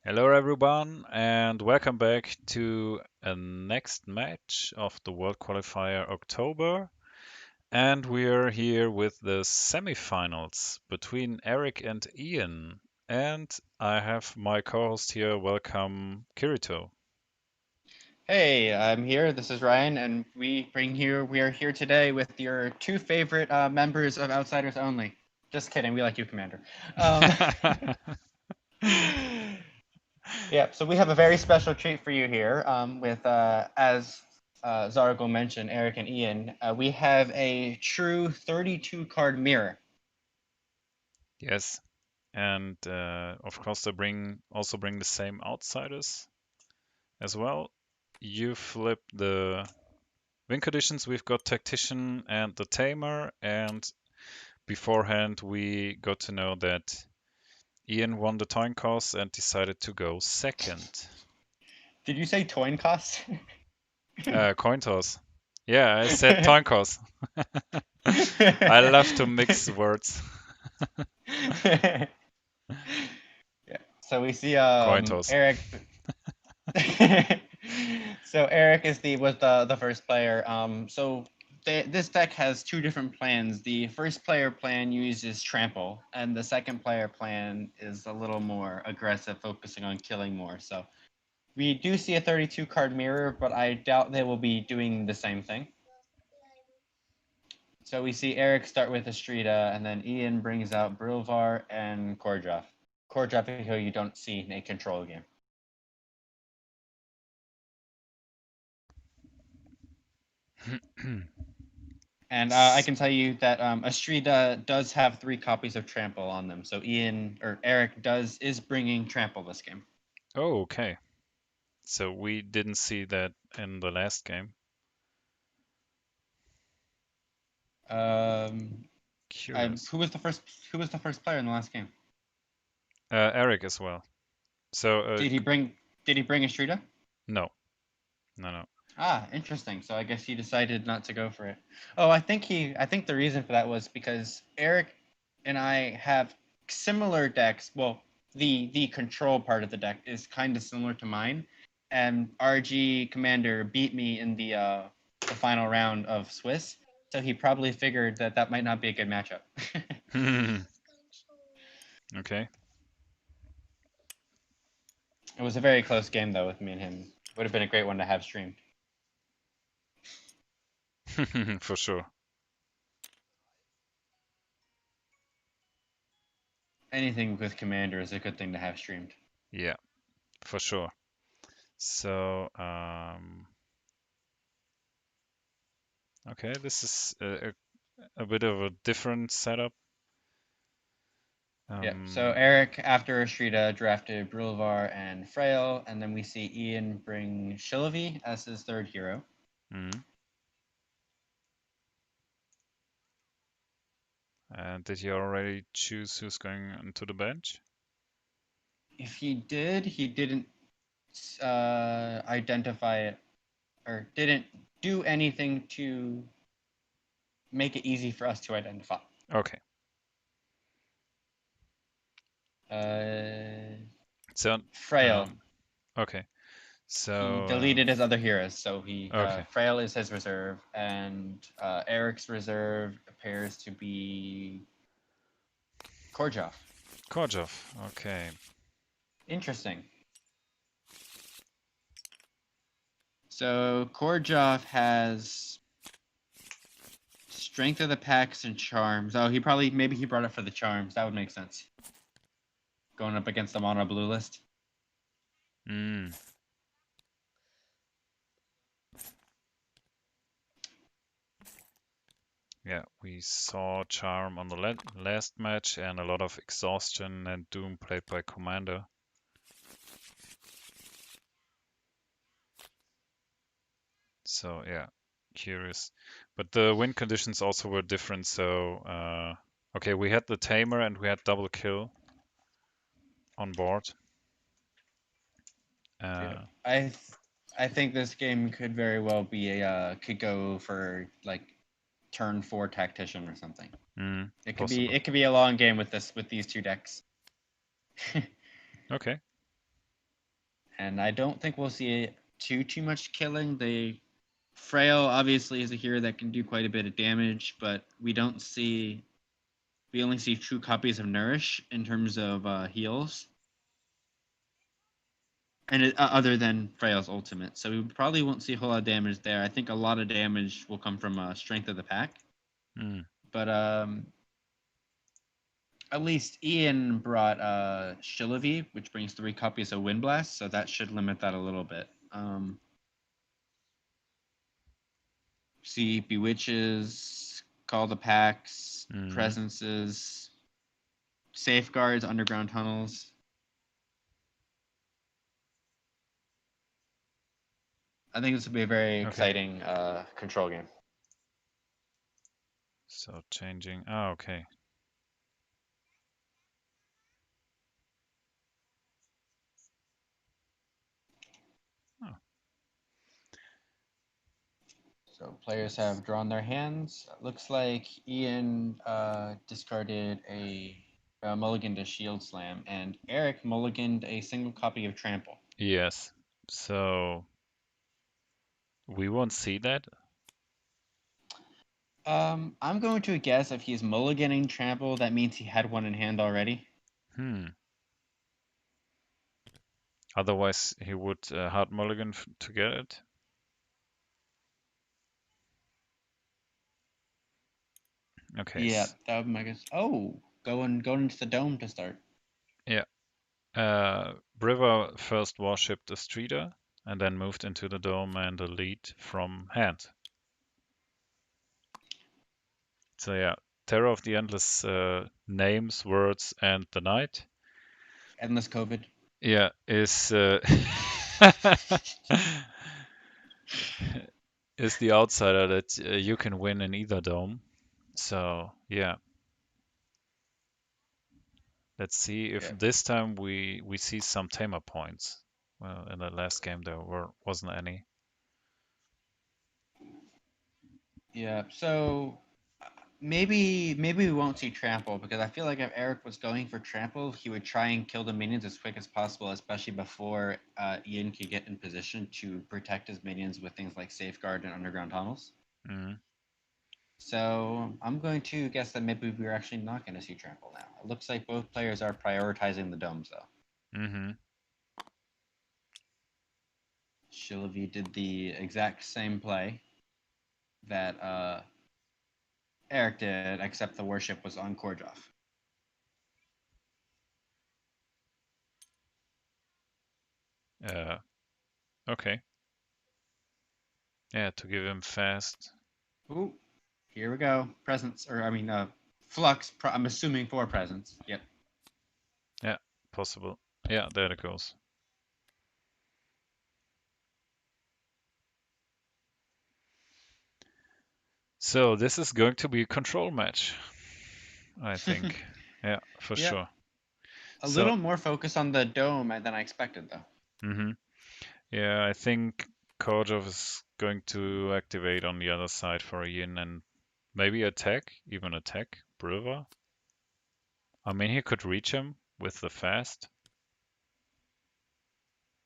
Hello, everyone, and welcome back to a next match of the World Qualifier October. And we're here with the semifinals between Eric and Ian. And I have my co-host here. Welcome, Kirito. Hey, I'm here. This is Ryan, and we are here today with your two favorite members of Outsiders Only. Just kidding. We like you, Commander. Um, yeah. So we have a very special treat for you here. With as Zaraghul mentioned, Eric and Ian. We have a true 32 card mirror. Yes, and of course they also bring the same outsiders as well. You flip the win conditions. We've got Tactician and the Tamer, and beforehand, we got to know that Ian won the coin toss and decided to go second. Did you say coin cost? Coin toss. Yeah, I said coin toss. I love to mix words. Yeah. So we see Coin toss. Eric. So Eric is the first player. This deck has two different plans. The first player plan uses trample, and the second player plan is a little more aggressive, focusing on killing more. So we do see a 32 card mirror, but I doubt they will be doing the same thing. So we see Eric start with Estrida, and then Ian brings out Brilvar and Kordrov. Kordrov, who you don't see in a control game. And I can tell you that Estrida does have 3 copies of Trample on them. So Ian or Eric is bringing Trample this game. Oh, okay. So we didn't see that in the last game. Curious. Who was the first? Who was the first player in the last game? Eric as well. So Did he bring? Did he bring Estrida? no, no. Ah, interesting. So I guess he decided not to go for it. Oh, I think he. I think the reason for that was because Eric and I have similar decks. Well, the control part of the deck is kind of similar to mine, and RG Commander beat me in the final round of Swiss. So he probably figured that that might not be a good matchup. Okay. It was a very close game though with me and him. Would have been a great one to have streamed. For sure. Anything with Commander is a good thing to have streamed. Yeah, for sure. So, okay, this is a bit of a different setup. Yeah. So Eric, after Estrida, drafted Brulvar and Frail, and then we see Ian bring Shillavi as his third hero. Mhm. And did he already choose who's going onto the bench? If he did, he didn't identify it or didn't do anything to make it easy for us to identify. Okay. So, Frail. okay. He So, deleted his other heroes, so okay. Frail is his reserve, and Eric's reserve appears to be Korjov. Korjov. Okay. Interesting. So Korjov has strength of the packs and charms. Oh, maybe he brought it for the charms. That would make sense. Going up against the mono blue list. Mm. Yeah, we saw Charm on the last match and a lot of exhaustion and Doom played by Commander. So yeah, curious. But the win conditions also were different. So okay, we had the Tamer and we had double kill on board. Yeah. Uh, I think this game could very well be could go for like turn 4 tactician or something. Possible. It could be a long game with these two decks. Okay. and I don't think we'll see too much killing. Frail obviously is a hero that can do quite a bit of damage, but we only see true copies of Nourish in terms of heals, and other than Frail's ultimate. So we probably won't see a whole lot of damage there. I think a lot of damage will come from strength of the pack. Mm. But at least Ian brought Shillavi, which brings 3 copies of Windblast, so that should limit that a little bit. See Bewitches, Call the Packs, Mm. Presences, Safeguards, Underground Tunnels. I think this will be a very Okay. exciting control game. So changing. Ah, okay. Oh, So players have drawn their hands. Looks like Ian discarded a mulligan to Shield Slam, and Eric mulliganed a single copy of Trample. yes. So we won't see that. I'm going to guess if he's mulliganing Trample, that means he had one in hand already. Hmm. Otherwise, he would hard mulligan to get it. Okay. Yeah, that would be my guess. Oh, going into the dome to start. Yeah. Briver first worshipped the Streeter and then moved into the dome and a lead from hand. So yeah, Terror of the Endless names, words, and the night. Endless COVID. Yeah, is is the outsider that you can win in either dome. So yeah, let's see if Yeah. this time we see some tamer points. Well, in the last game there wasn't any. Yeah. So maybe we won't see Trample because I feel like if Eric was going for Trample, he would try and kill the minions as quick as possible, especially before Ian could get in position to protect his minions with things like Safeguard and Underground Tunnels. Mm, So I'm going to guess that maybe we're actually not going to see Trample now. It looks like both players are prioritizing the domes though. mm-hmm. Shillavi did the exact same play that Eric did, except the worship was on Korjov. Okay. Yeah, to give him fast. Ooh, here we go. Presence, or I mean, flux. I'm assuming 4 presence. Yep. Yeah, possible. Yeah, there it goes. So this is going to be a control match, I think. Yeah, for Yep. sure. A So, little more focus on the dome than I expected, though. hmm yeah, I think Korjov is going to activate on the other side for Ian and maybe attack, even attack Briver. I mean, he could reach him with the fast,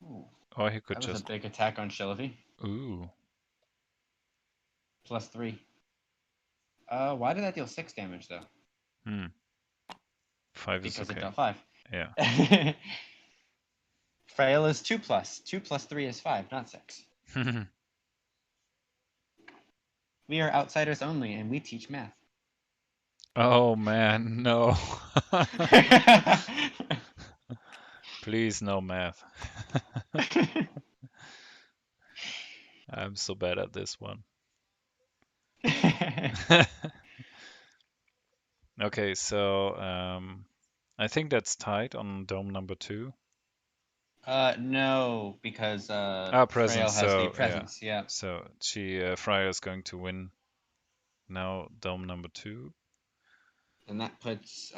Ooh, or he could that was a just, big attack on Shillavi. ooh, +3. Why did that deal 6 damage though? hmm, 5 is Because it okay. dealt 5. Yeah. Frail is 2 plus. 2 plus 3 is 5, not 6. We are outsiders only, and we teach math. Oh man, no. Please, no math. I'm so bad at this one. Okay, so I think that's tied on dome number 2. No, because Ah, Frail presence. has the So yeah, presence. Yeah, so she Freya is going to win now dome number 2. and that puts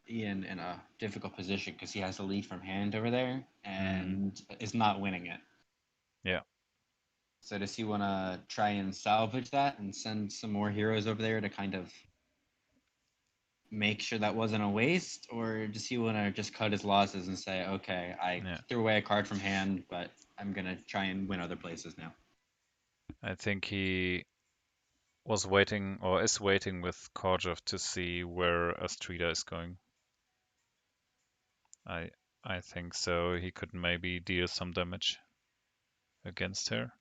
Ian in a difficult position because he has a lead from hand over there Mm, and is not winning it. yeah. So does he want to try and salvage that and send some more heroes over there to kind of make sure that wasn't a waste, or does he want to just cut his losses and say, okay, I Yeah, threw away a card from hand, but I'm gonna try and win other places now? I think he was waiting or is waiting with Korjov to see where Astrida is going. I I think so. He could maybe deal some damage against her.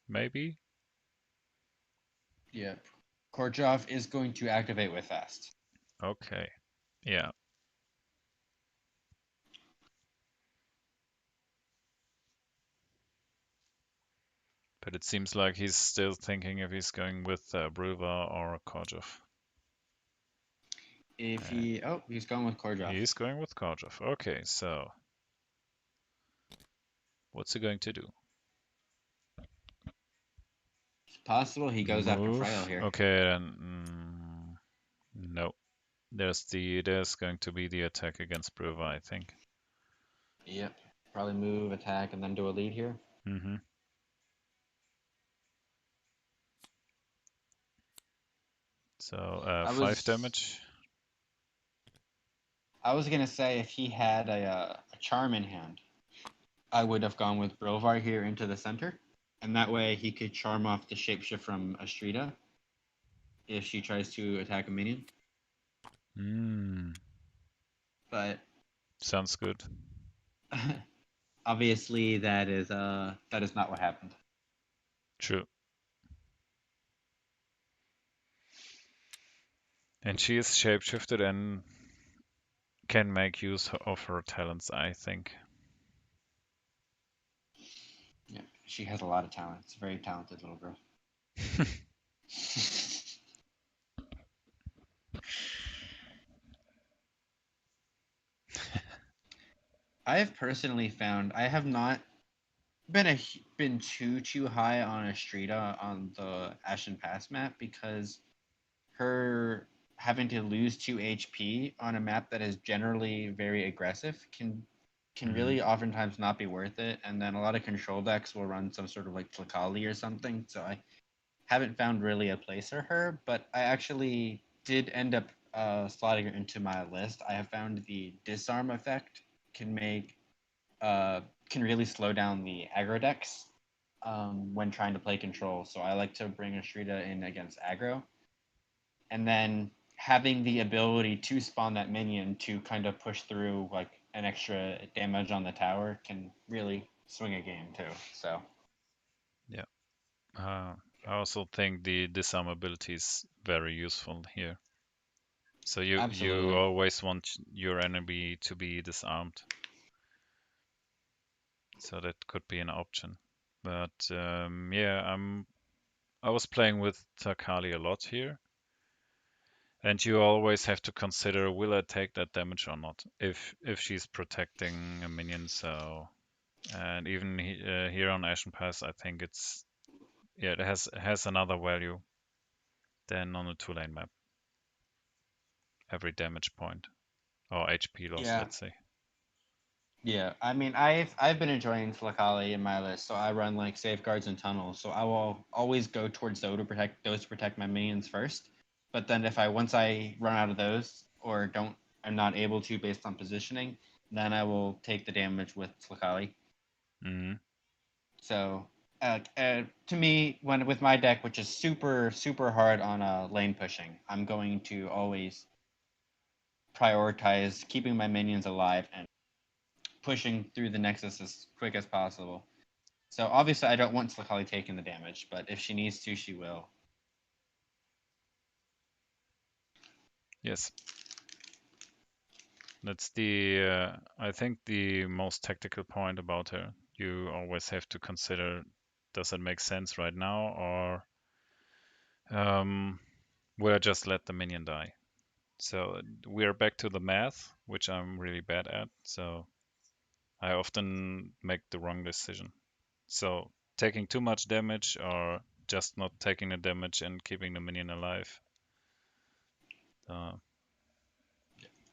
Maybe. Yeah. Korjov is going to activate with fast. Okay. Yeah. But it seems like he's still thinking if he's going with Bruva or Korjov. If And he, oh, he's going with Korjov. he's going with Korjov. Okay, so what's he going to do? It's possible he goes after Frail Move. here. Okay, then no. There's going to be the attack against Bruva, I think. Yep. Probably move, attack, and then do a lead here. Mm-hmm. So I 5 was damage. I was gonna say if he had a charm in hand, I would have gone with Brovar here into the center, and that way he could charm off the shapeshift from Astrida if she tries to attack a minion. Mm, But sounds good. obviously that is not what happened. True. And she is shapeshifted and can make use of her talents, I think. Yeah, she has a lot of talent. It's a very talented little girl. I have personally found I have not been too high on Astrida on the Ashen Pass map because her having to lose 2 HP on a map that is generally very aggressive can Hmm. really oftentimes not be worth it. And then a lot of control decks will run some sort of like Tlakali or something. So I haven't found really a place for her, but I actually did end up slotting her into my list. I have found the disarm effect can make uh, can really slow down the aggro decks when trying to play control. So I like to bring Astrida in against aggro, and then having the ability to spawn that minion to kind of push through like an extra damage on the tower can really swing a game too. So Yeah. Uh, I also think the disarm ability is very useful here. So you absolutely, always want your enemy to be disarmed. So that could be an option. But yeah, I was playing with Takali a lot here, and you always have to consider will I take that damage or not if she's protecting a minion. So and even here on Ashen Pass, I think it's yeah it has another value than on a 2-lane map. Every damage point or HP loss, yeah. let's say. Yeah, I mean, I've been enjoying Flakali in my list, so I run like safeguards and tunnels. So I will always go towards those to protect my minions first. But then if I once I run out of those or don't I'm not able to based on positioning, then I will take the damage with Flakali. Hmm. So to me, when with my deck, which is super hard on lane pushing, I'm going to always prioritize keeping my minions alive and pushing through the nexus as quick as possible. So obviously, I don't want Slakali taking the damage, but if she needs to, she will. Yes, that's the I think the most tactical point about her. You always have to consider does it make sense right now or will I just let the minion die? So we're back to the math, which I'm really bad at. So I often make the wrong decision. So taking too much damage or just not taking the damage and keeping the minion alive. Uh,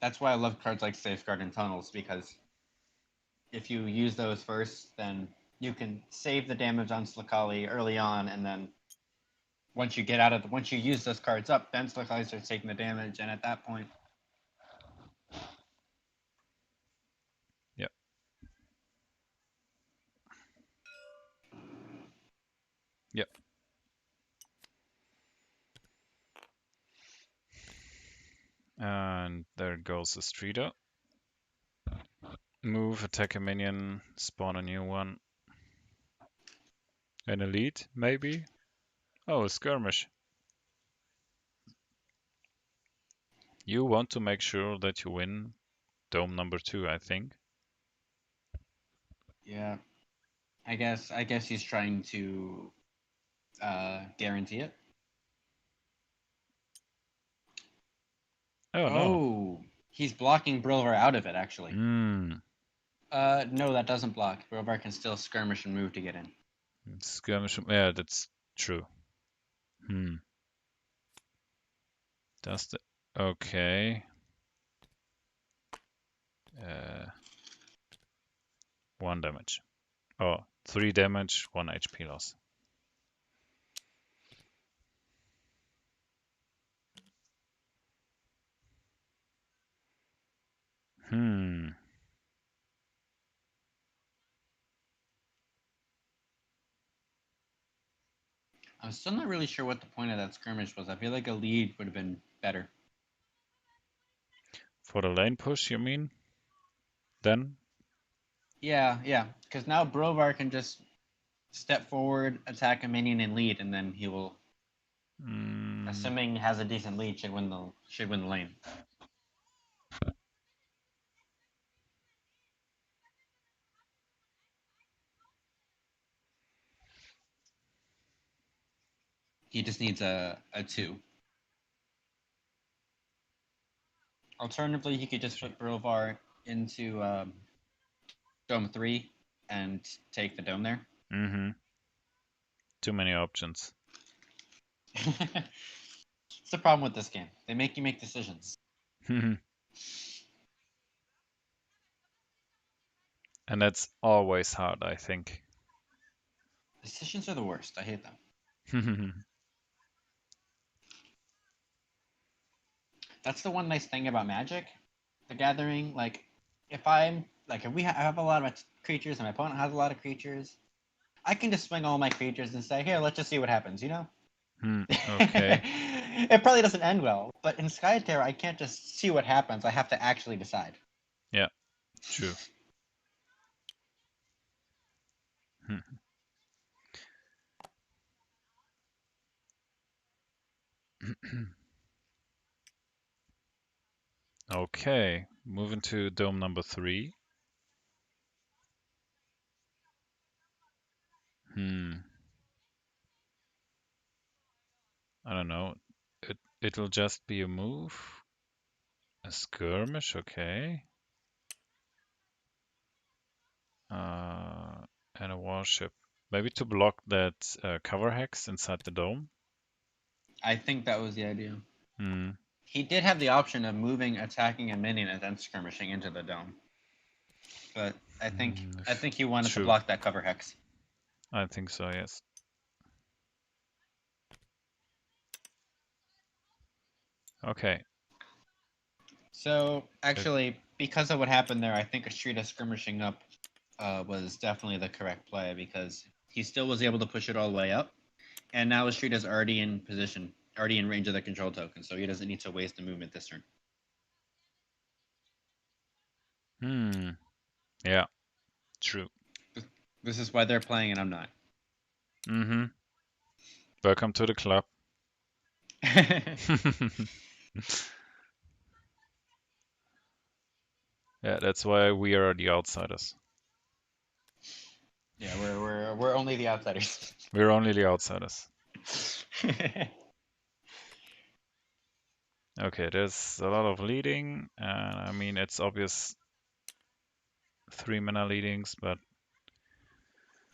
That's why I love cards like Safeguard and Tunnels because if you use those first, then you can save the damage on Slakali early on, and then once you use those cards up, then Slakali starts taking the damage, and at that point, Yep. And there goes the streeter. Move, attack a minion, spawn a new one. An elite, maybe? Oh, a skirmish. You want to make sure that you win dome number 2, I think. Yeah. I guess he's trying to guarantee it. Oh no. Oh, he's blocking Brilvar out of it, actually. Hmm. No, that doesn't block. Brilvar can still skirmish and move to get in. Skirmish. Yeah, that's true. Hmm. Does the. Okay. Uh, 1 damage. Oh, 3 damage, 1 HP loss. Hmm. I'm still not really sure what the point of that skirmish was. I feel like a lead would have been better. For the lane push, you mean? Then? Yeah. Because now Brilvar can just step forward, attack a minion, and lead, and then he will, assuming he has a decent lead, should win the lane. He just needs a 2. Alternatively, he could just 3. put Brilvar into Dome 3 and take the dome there. Mm-hmm. Too many options. It's the problem with this game. They make you make decisions. And that's always hard, I think. Decisions are the worst. I hate them. That's the one nice thing about Magic, the Gathering. Like, if I have a lot of creatures and my opponent has a lot of creatures, I can just swing all my creatures and say, here, let's just see what happens. You know. Okay. It probably doesn't end well, but in Skytear, I can't just see what happens. I have to actually decide. Yeah, true. Okay, moving to dome number 3. Hmm. I don't know. It'll just be a move. A skirmish, okay. Uh, and a warship. Maybe to block that cover hex inside the dome. I think that was the idea. Hmm. He did have the option of moving, attacking a minion, and then skirmishing into the dome. But I think he wanted to True. block that cover hex. I think so, yes. Okay. So actually, because of what happened there, I think Astrida skirmishing up was definitely the correct play because he still was able to push it all the way up, and now Astrida's already in position, already in range of the control token, so he doesn't need to waste a movement this turn. Hmm. Yeah, true. This is why they're playing and I'm not. Mm-hmm. Welcome to the club. Yeah, that's why we are the outsiders. Yeah, we're only the outsiders. We're only the outsiders. Okay, there's a lot of leading. I mean, it's obvious 3 mana leadings, but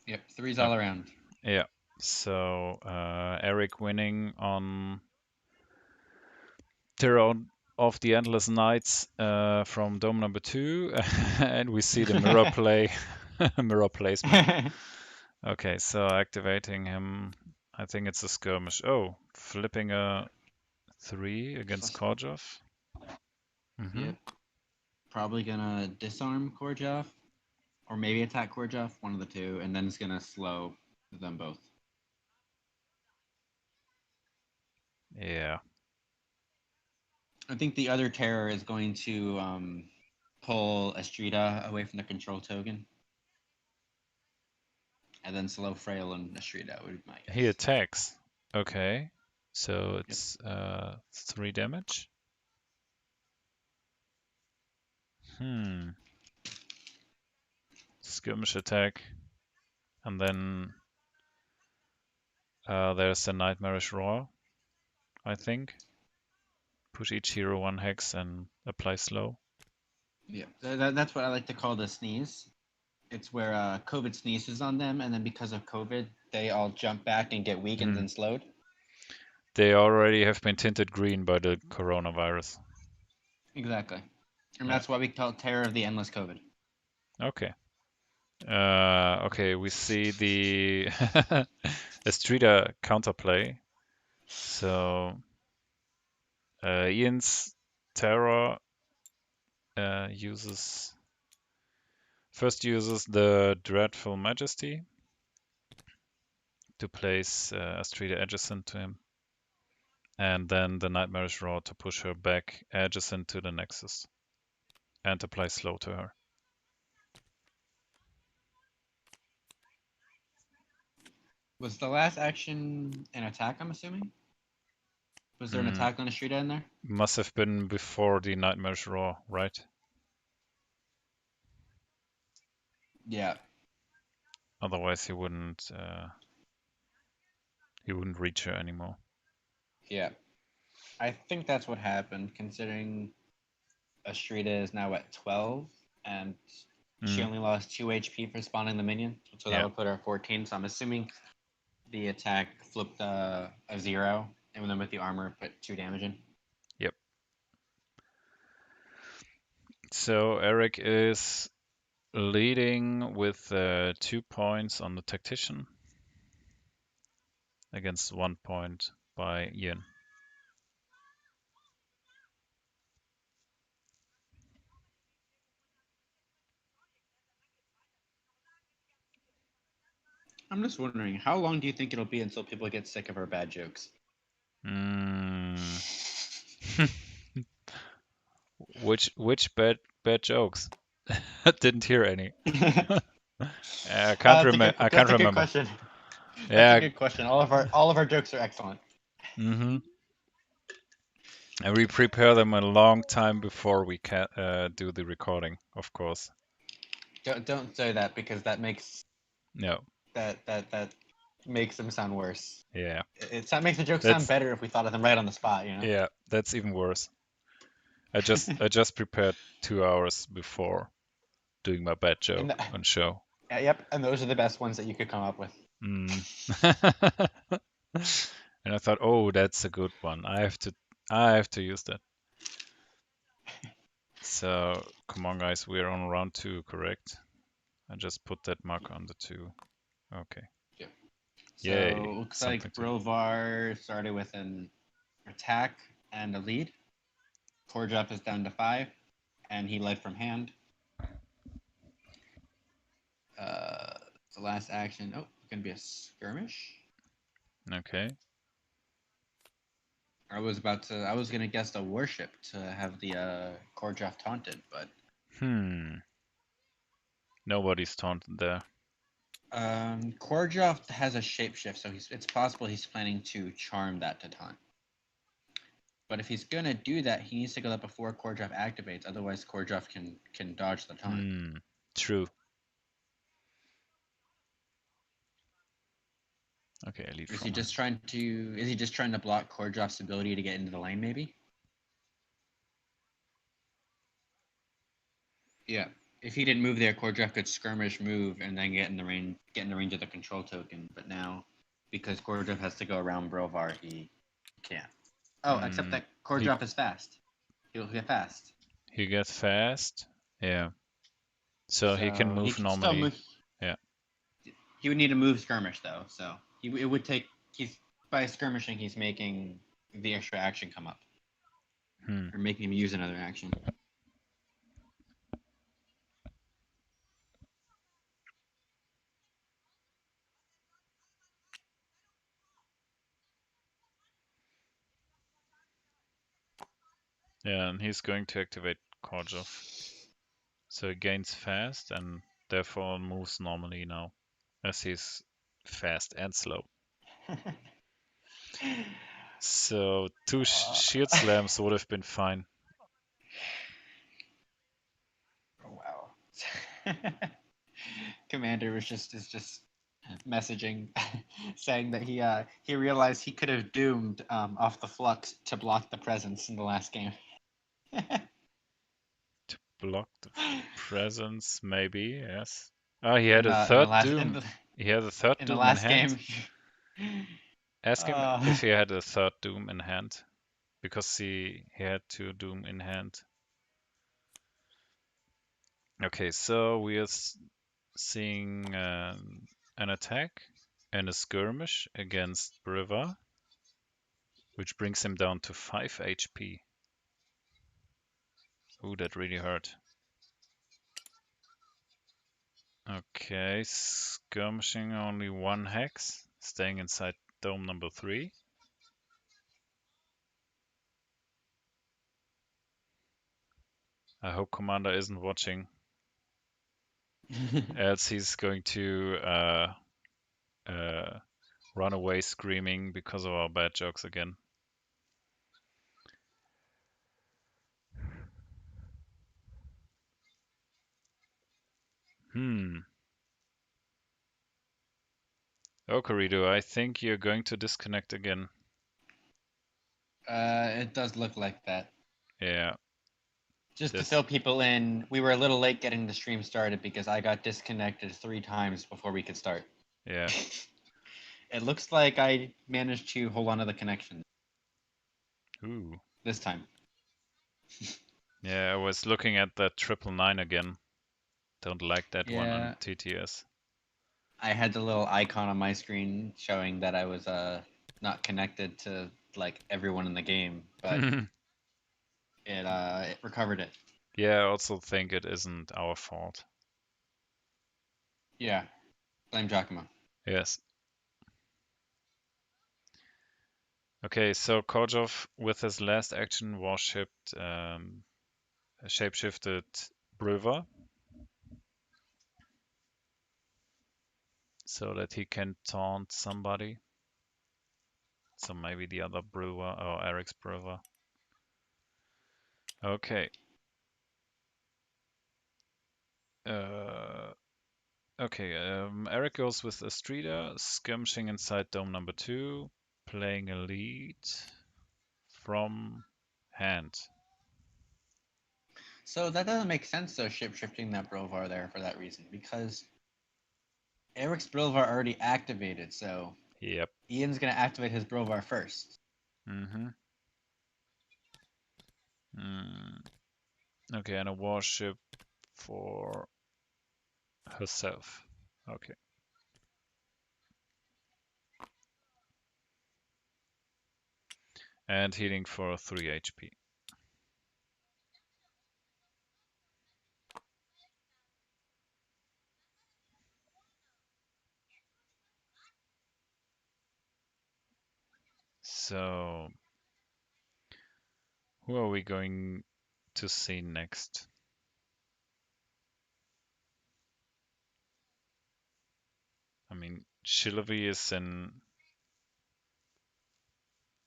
Yep, threes all around. yeah. So Eric winning on Terror of the Endless Nights from Dome number 2, and we see the mirror play, mirror placement. Okay, so activating him. I think it's a skirmish. Oh, flipping a 3 against Korjov. Mm-hmm. Yep, probably gonna disarm Korjov, or maybe attack Korjov, one of the two, and then it's gonna slow them both. Yeah. I think the other terror is going to pull Estrida away from the control token, and then slow Frail and Estrida would be my He guess. attacks. Okay. So Yep. it's 3 damage. Hmm. Skirmish attack. And then there's the Nightmarish Roar, I think. Push each hero 1 hex and apply slow. Yeah, that's what I like to call the sneeze. It's where COVID sneezes on them, and then because of COVID, they all jump back and get weakened Hmm. and slowed. They already have been tinted green by the coronavirus. Exactly, and Yeah. that's why we call it Terror of the Endless COVID. Okay. Okay, we see the Estrida counterplay. So Ian's Terror uses the Dreadful Majesty to place Estrida adjacent to him, and then the Nightmarish Roar to push her back adjacent to the Nexus and apply slow to her. Was the last action an attack? I'm assuming. Was there an Mm, attack on Estrida in there? must have been before the Nightmarish Roar, right? Yeah, Otherwise, he wouldn't reach her anymore. yeah. I think that's what happened, considering Estrida is now at 12, and she Mm, only lost 2 HP for spawning the minion, so that yeah, would put her at 14. So I'm assuming the attack flipped a 0, and then with the armor, put 2 damage in. yep. So Eric is leading with 2 points on the Tactician against 1 point by Ian. I'm just wondering, how long do you think it'll be until people get sick of our bad jokes? Mm. Which bad jokes? Didn't hear any. I can't remember. I can't That's a good remember. question. That's a Yeah. good question. All of our jokes are excellent. Hmm. And we prepare them a long time before we can do the recording, of course. Don't say that, because No. that makes them sound worse. Yeah. It makes the joke sound That's better if we thought of them right on the spot, you know. yeah. That's even worse. I just prepared 2 hours before doing my bad And joke on show. yep, and those are the best ones that you could come up with. Mm. And I thought, oh, that's a good one. I have to use that. So come on, guys, we're on round 2, correct? I just put that mark on the 2. Okay. Yeah. Yay. So looks Something like to. Brovar started with an attack and a lead. Kordjov is down to 5, and he led from hand. Uh, the last action. Oh, gonna be a skirmish. Okay. I was gonna guess a warship to have the Kordjov taunted, but Hmm. Nobody's taunted there. Kordjov has a shapeshift, so it's possible he's planning to charm that to taunt. But if he's gonna do that, he needs to go up before Kordjov activates. Otherwise, Kordjov can dodge the taunt. Hmm. True. Okay, elite Is he from hand. just trying to? Is he just trying to block Kordjov's ability to get into the lane? Maybe. Yeah. If he didn't move there, Kordjov could skirmish, move, and then get in the range of the control token. But now, because Kordjov has to go around Brovar, he can't. Oh, except Hmm. that He Kordjov is fast. He'll get fast. he gets fast. Yeah. So he can So he move can still normally. move. Yeah. He would need to move skirmish though. So it would take. He's by skirmishing, he's making the extra action come up, Hmm. or making him use another action. Yeah, and he's going to activate Korjov. So he gains fast and therefore moves normally now, as he's fast and slow. So two shield Uh, slams would have been fine. wow. Commander was just messaging, saying that he realized he could have doomed off the flux to block the presence in the last game. To block the presence, maybe, yes. Ah, he had a In the third last Doom. He had a third in the Doom in last hand. game. Ask him uh, if he had a third Doom in hand, because he had two Doom in hand. Okay, so we are seeing an attack and a skirmish against Briva, which brings him down to 5 HP. Ooh, that really hurt. Okay, skirmishing only one hex, staying inside dome number 3. I hope Commander isn't watching, else he's going to uh, run away screaming because of our bad jokes again. Hmm. Oh, Kirito, I think you're going to disconnect again. it does look like that. Yeah, Just to this. fill people in, we were a little late getting the stream started because I got disconnected 3 times before we could start. Yeah. It looks like I managed to hold on to the connection Ooh. this time. Yeah, I was looking at that 999 again. Don't like that one on Yeah, TTS. I had the little icon on my screen showing that I was not connected to like everyone in the game, but it recovered it. Yeah, I also think it isn't our fault. Yeah, blame Giacomo. Yes. Okay, so Korjov, with his last action, worshipped, shapeshifted Briva so that he can taunt somebody. So maybe the other Briva or Eric's Briva. Okay. Uh, okay, Eric goes with Astrida, skirmishing inside dome number 2, playing a lead from hand. So that doesn't make sense though, ship shifting that Brovar there for that reason, because Eric's Brovar already activated, so Yep. Ian's gonna activate his Brovar first. Mm-hmm. Mm. Okay, and a warship for herself. Okay. And healing for 3 HP. So, who are we going to see next? I mean, Shilovy is in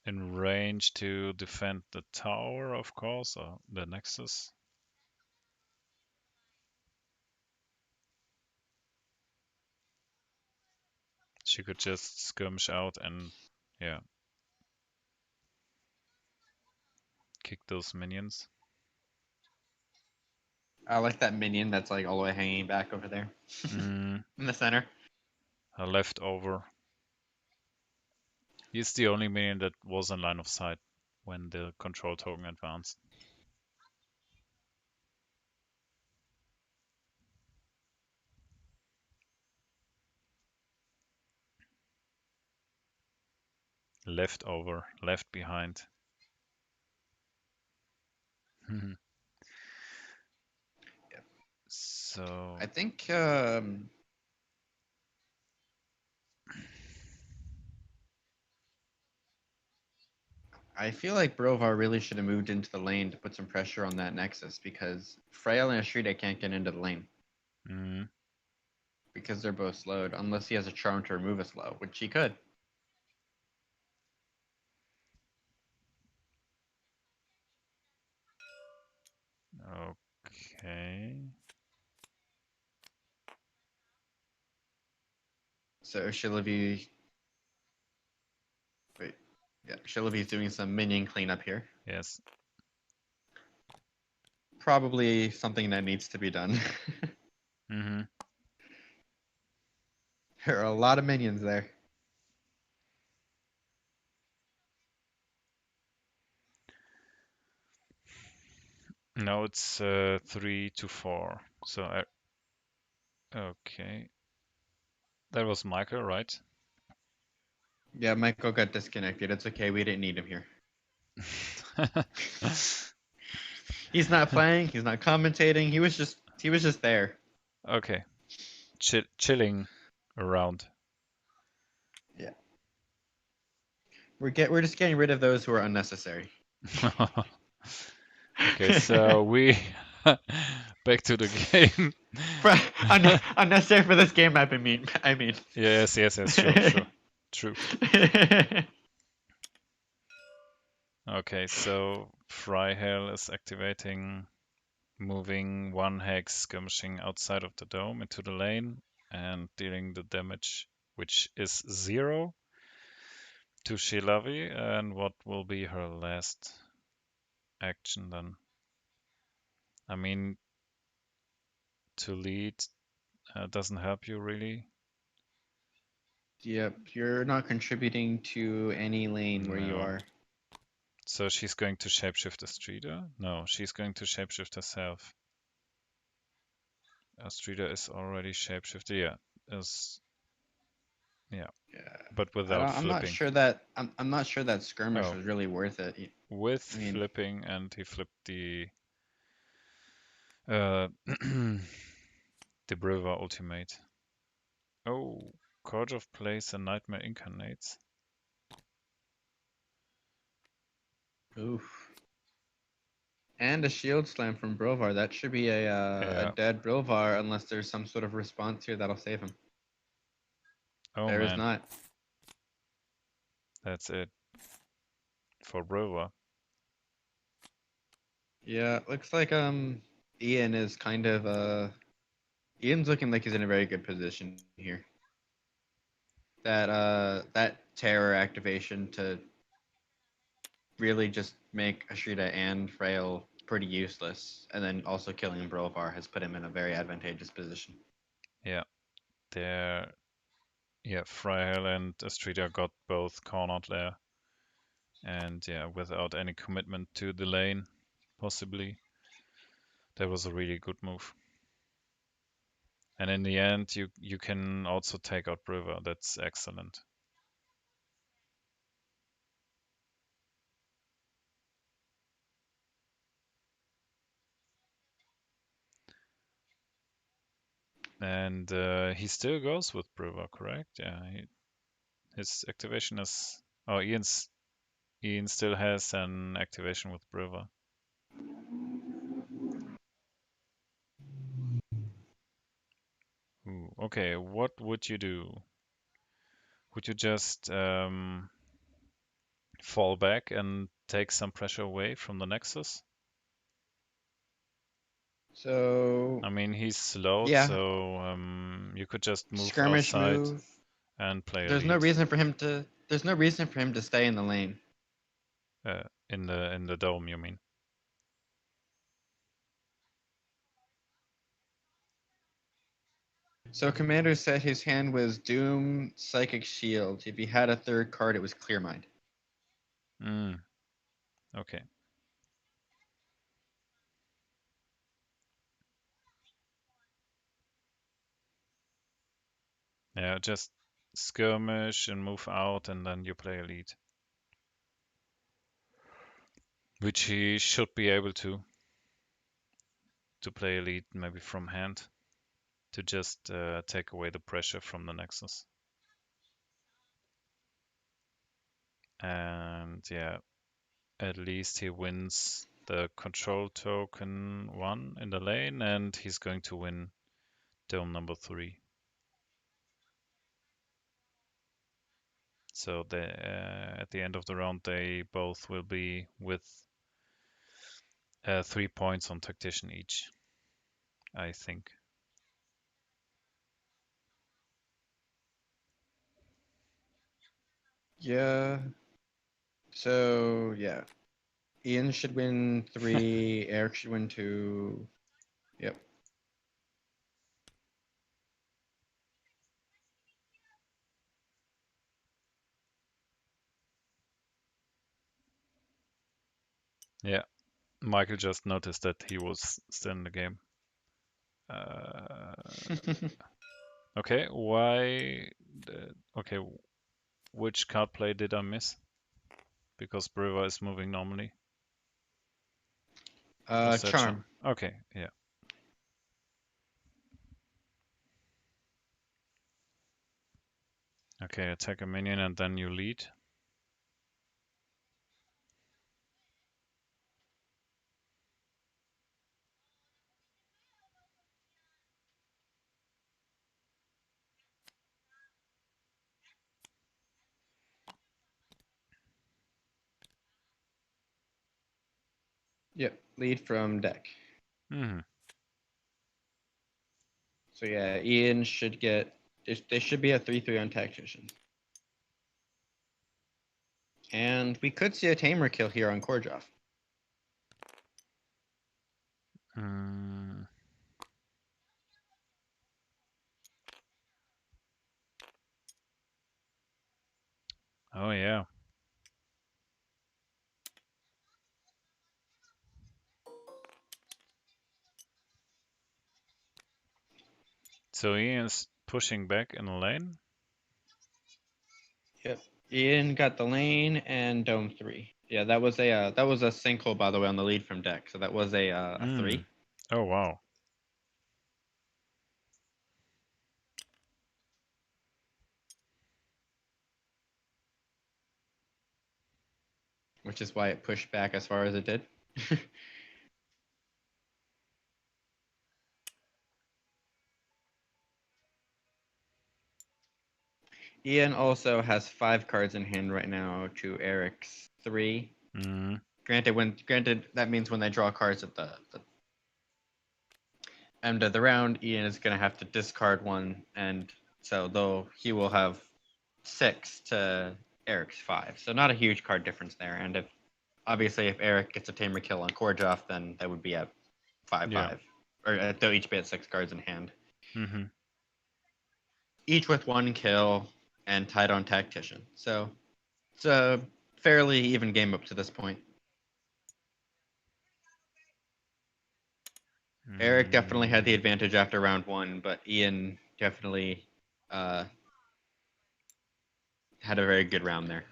range to defend the tower, of course, or the Nexus. She could just skirmish out and, yeah, kick those minions. I like that minion that's like all the way hanging back over there Mm, in the center. a leftover. He's the only minion that was in line of sight when the control token advanced. Leftover, left behind. So, I think I feel like Brovar really should have moved into the lane to put some pressure on that Nexus because Frail and Ashrita can't get into the lane Mm, because they're both slowed unless he has a charm to remove a slow, which he could. okay. So Shillaby, wait, yeah, Shillaby's doing some minion cleanup here. Yes. Probably something that needs to be done. Mm-hmm. There are a lot of minions there. Now it's 3 to 4. So okay, that was Michael, right? Yeah, Michael got disconnected. It's okay. We didn't need him here. He's not playing. He's not commentating. He was just there. Okay, chilling around. Yeah. We're just getting rid of those who are unnecessary. Okay, so we back to the game. Unnecessary for this game. I mean. Yes, yes, yes, sure, sure. True. Okay, so Fryhell is activating, moving one hex, skirmishing outside of the dome into the lane, and dealing the damage, which is 0 to Shilavi. And what will be her last action then? I mean, to lead doesn't help you really. Yep, you're not contributing to any lane where you No. are. So she's going to shapeshift Astrida? No, she's going to shapeshift herself. Astrida is already shapeshifted. Yeah, is yeah, Yeah. but I without don't. I'm not flipping. sure that. I'm not sure that skirmish Oh, was really worth it. with I mean, flipping, and he flipped uh the Briva ultimate. Oh, Court of Place and Nightmare incarnates. oof. And a shield slam from Brovar. That should be a Yeah. dead Brovar unless there's some sort of response here that'll save him. Oh There is man, not. that's it for Briva. Yeah, looks like Ian is kind of Ian's looking like he's in a very good position here. That terror activation to really just make Ashrita and Frail pretty useless, and then also killing Brovar has put him in a very advantageous position. Yeah, there. Yeah, Fryhell and Astrida got both cornered there, and yeah, without any commitment to the lane, possibly. That was a really good move. And in the end, you can also take out Briva. That's excellent. And he still goes with Briva, correct? Yeah, his activation is. Oh, Ian still has an activation with Briva. Ooh, okay, what would you do? Would you just fall back and take some pressure away from the Nexus? So I mean, he's slowed, yeah, so you could just move skirmish outside move. and play a There's no lead reason for him to. There's no reason for him to stay in the lane. in the dome, you mean? So Commander said his hand was Doom, Psychic Shield. If he had a third card, it was Clear Mind. Mm, okay. Yeah, just skirmish and move out, and then you play a lead, which he should be able to play a lead maybe from hand to just take away the pressure from the Nexus. And yeah, At least he wins the control token 1 in the lane, and he's going to win dome number 3. So at the end of the round, they both will be with 3 points on tactician each, I think. Yeah. So yeah, Ian should win 3. Eric should win 2. Yep. Yeah, Michael just noticed that he was still in the game. Uh, okay, why? Okay, which card play did I miss? Because Briva is moving normally. Was that Charm. Okay, yeah. Okay, attack a minion and then you lead. Yep. Lead from deck. Hmm. So yeah, Ian should get. They should be a 3/3 on tactician. And we could see a tamer kill here on Korjov. Mm. Oh yeah. So Ian's pushing back in the lane. Yep. Ian got the lane and dome 3. Yeah, that was a sinkhole by the way on the lead from deck. So that was a 3. Oh wow. Which is why it pushed back as far as it did. Ian also has 5 cards in hand right now to Eric's 3. Mm. Granted that means when they draw cards at the end of the round, Ian is gonna have to discard one, and so though he will have 6 to Eric's 5. So not a huge card difference there. And if Eric gets a tamer kill on Korjov, then that would be at 5 Yeah. 5. Or they'll each be at 6 cards in hand. Mm-hmm. Each with 1 kill and tied on tactician. So it's a fairly even game up to this point. Eric definitely had the Mm. advantage after round 1, but Ian definitely uh, had a very good round there.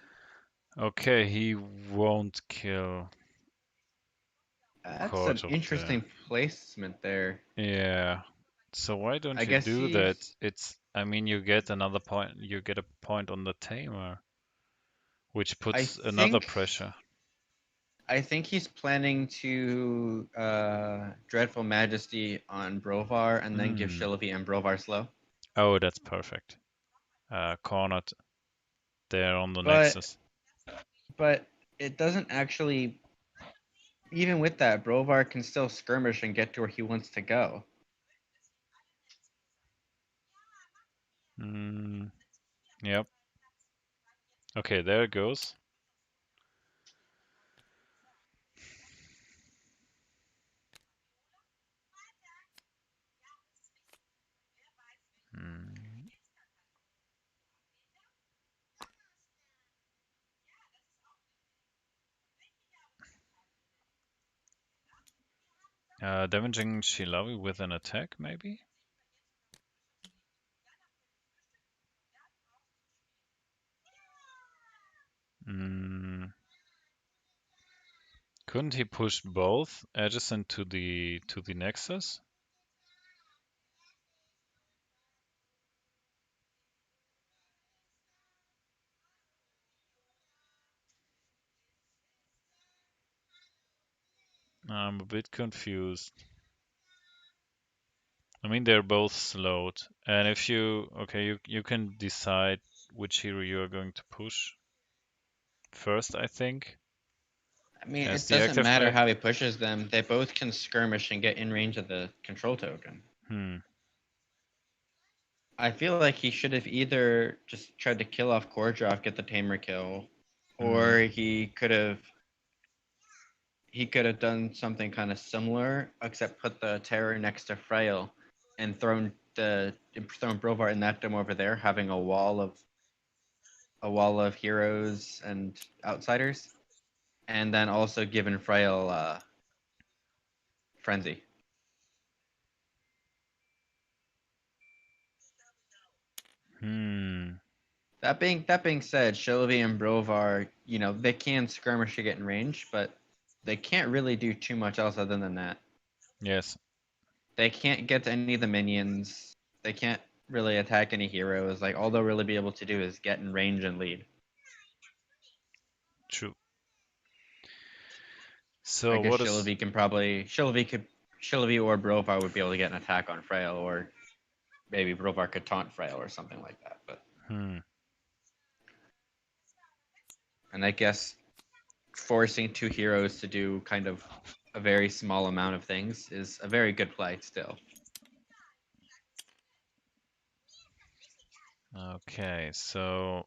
Okay, he won't kill That's an Court of the. interesting placement there. Yeah. So why I don't you guess do that? he's. I mean, you get another point. You get a point on the tamer, which I puts another think. pressure. I think he's planning to Dreadful Majesty on Brovar and then give Hmm. Shillavi and Brovar slow. Oh, that's perfect. Cornered there on the But Nexus. but it doesn't actually. Even with that, Brovar can still skirmish and get to where he wants to go. Mm. Yep. Okay, there it goes. Mm. Damaging Shilawi with an attack, maybe? Mm. Couldn't he push both edges into the Nexus? I'm a bit confused. I mean, they're both slowed, and if you can decide which hero you are going to push first, I think, I mean, as it the doesn't active matter play. how he pushes them. They both can skirmish and get in range of the control token. Hmm. I feel like he should have either just tried to kill off Kordrov, get the tamer kill, or he could have done something kind of similar, except put the terror next to Frail and thrown Brovar in that dome over there, having a wall of heroes and outsiders, and then also given Frail frenzy. Hmm. That being said, Shelby and Brovar, they can skirmish to get in range, but they can't really do too much else other than that. Yes. They can't get to any of the minions. They can't really attack any heroes. Like all they'll really be able to do is get in range and lead. True. I So guess what is? Shelby or Brovar would be able to get an attack on Frail, or maybe Brovar could taunt Frail or something like that. Hmm. And I guess forcing two heroes to do kind of a very small amount of things is a very good play still. Okay. So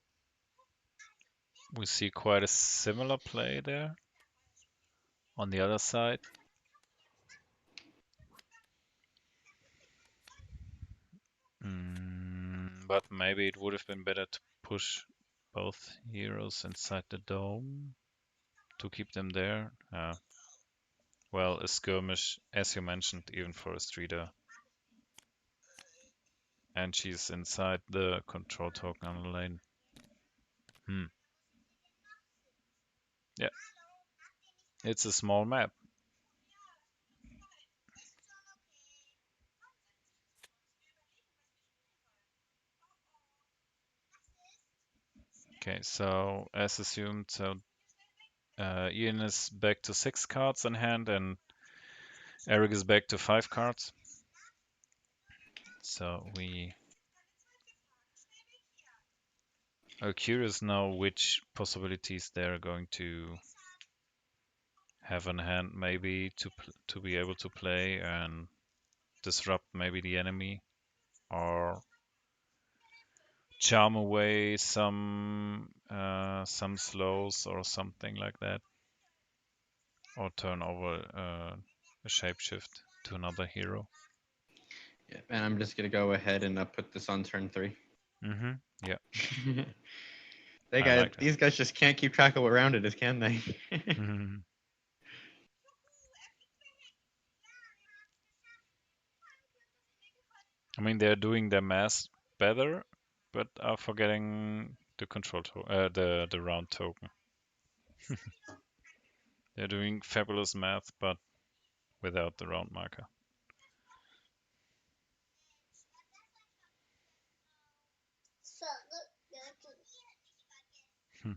we see quite a similar play there on the other side. But maybe it would have been better to push both heroes inside the dome to keep them there. Well, a skirmish, as you mentioned, even for a streeter. And she's inside the control token on the lane. Hmm. Yeah, it's a small map. Okay, so as assumed, so Ian is back to 6 cards in hand, and Eric is back to 5 cards. So we are curious now which possibilities they're going to have on hand, maybe to be able to play and disrupt maybe the enemy, or charm away some slows or something like that, or turn over a shapeshift to another hero. Yeah, and I'm just gonna go ahead and put this on turn 3. Mm-hmm. Yeah, I Guys, like that. these guys just can't keep track of what round it is, can they? Mhm. I mean, they're doing their math better, but are forgetting the the round token. They're doing fabulous math, but without the round marker. Hmm.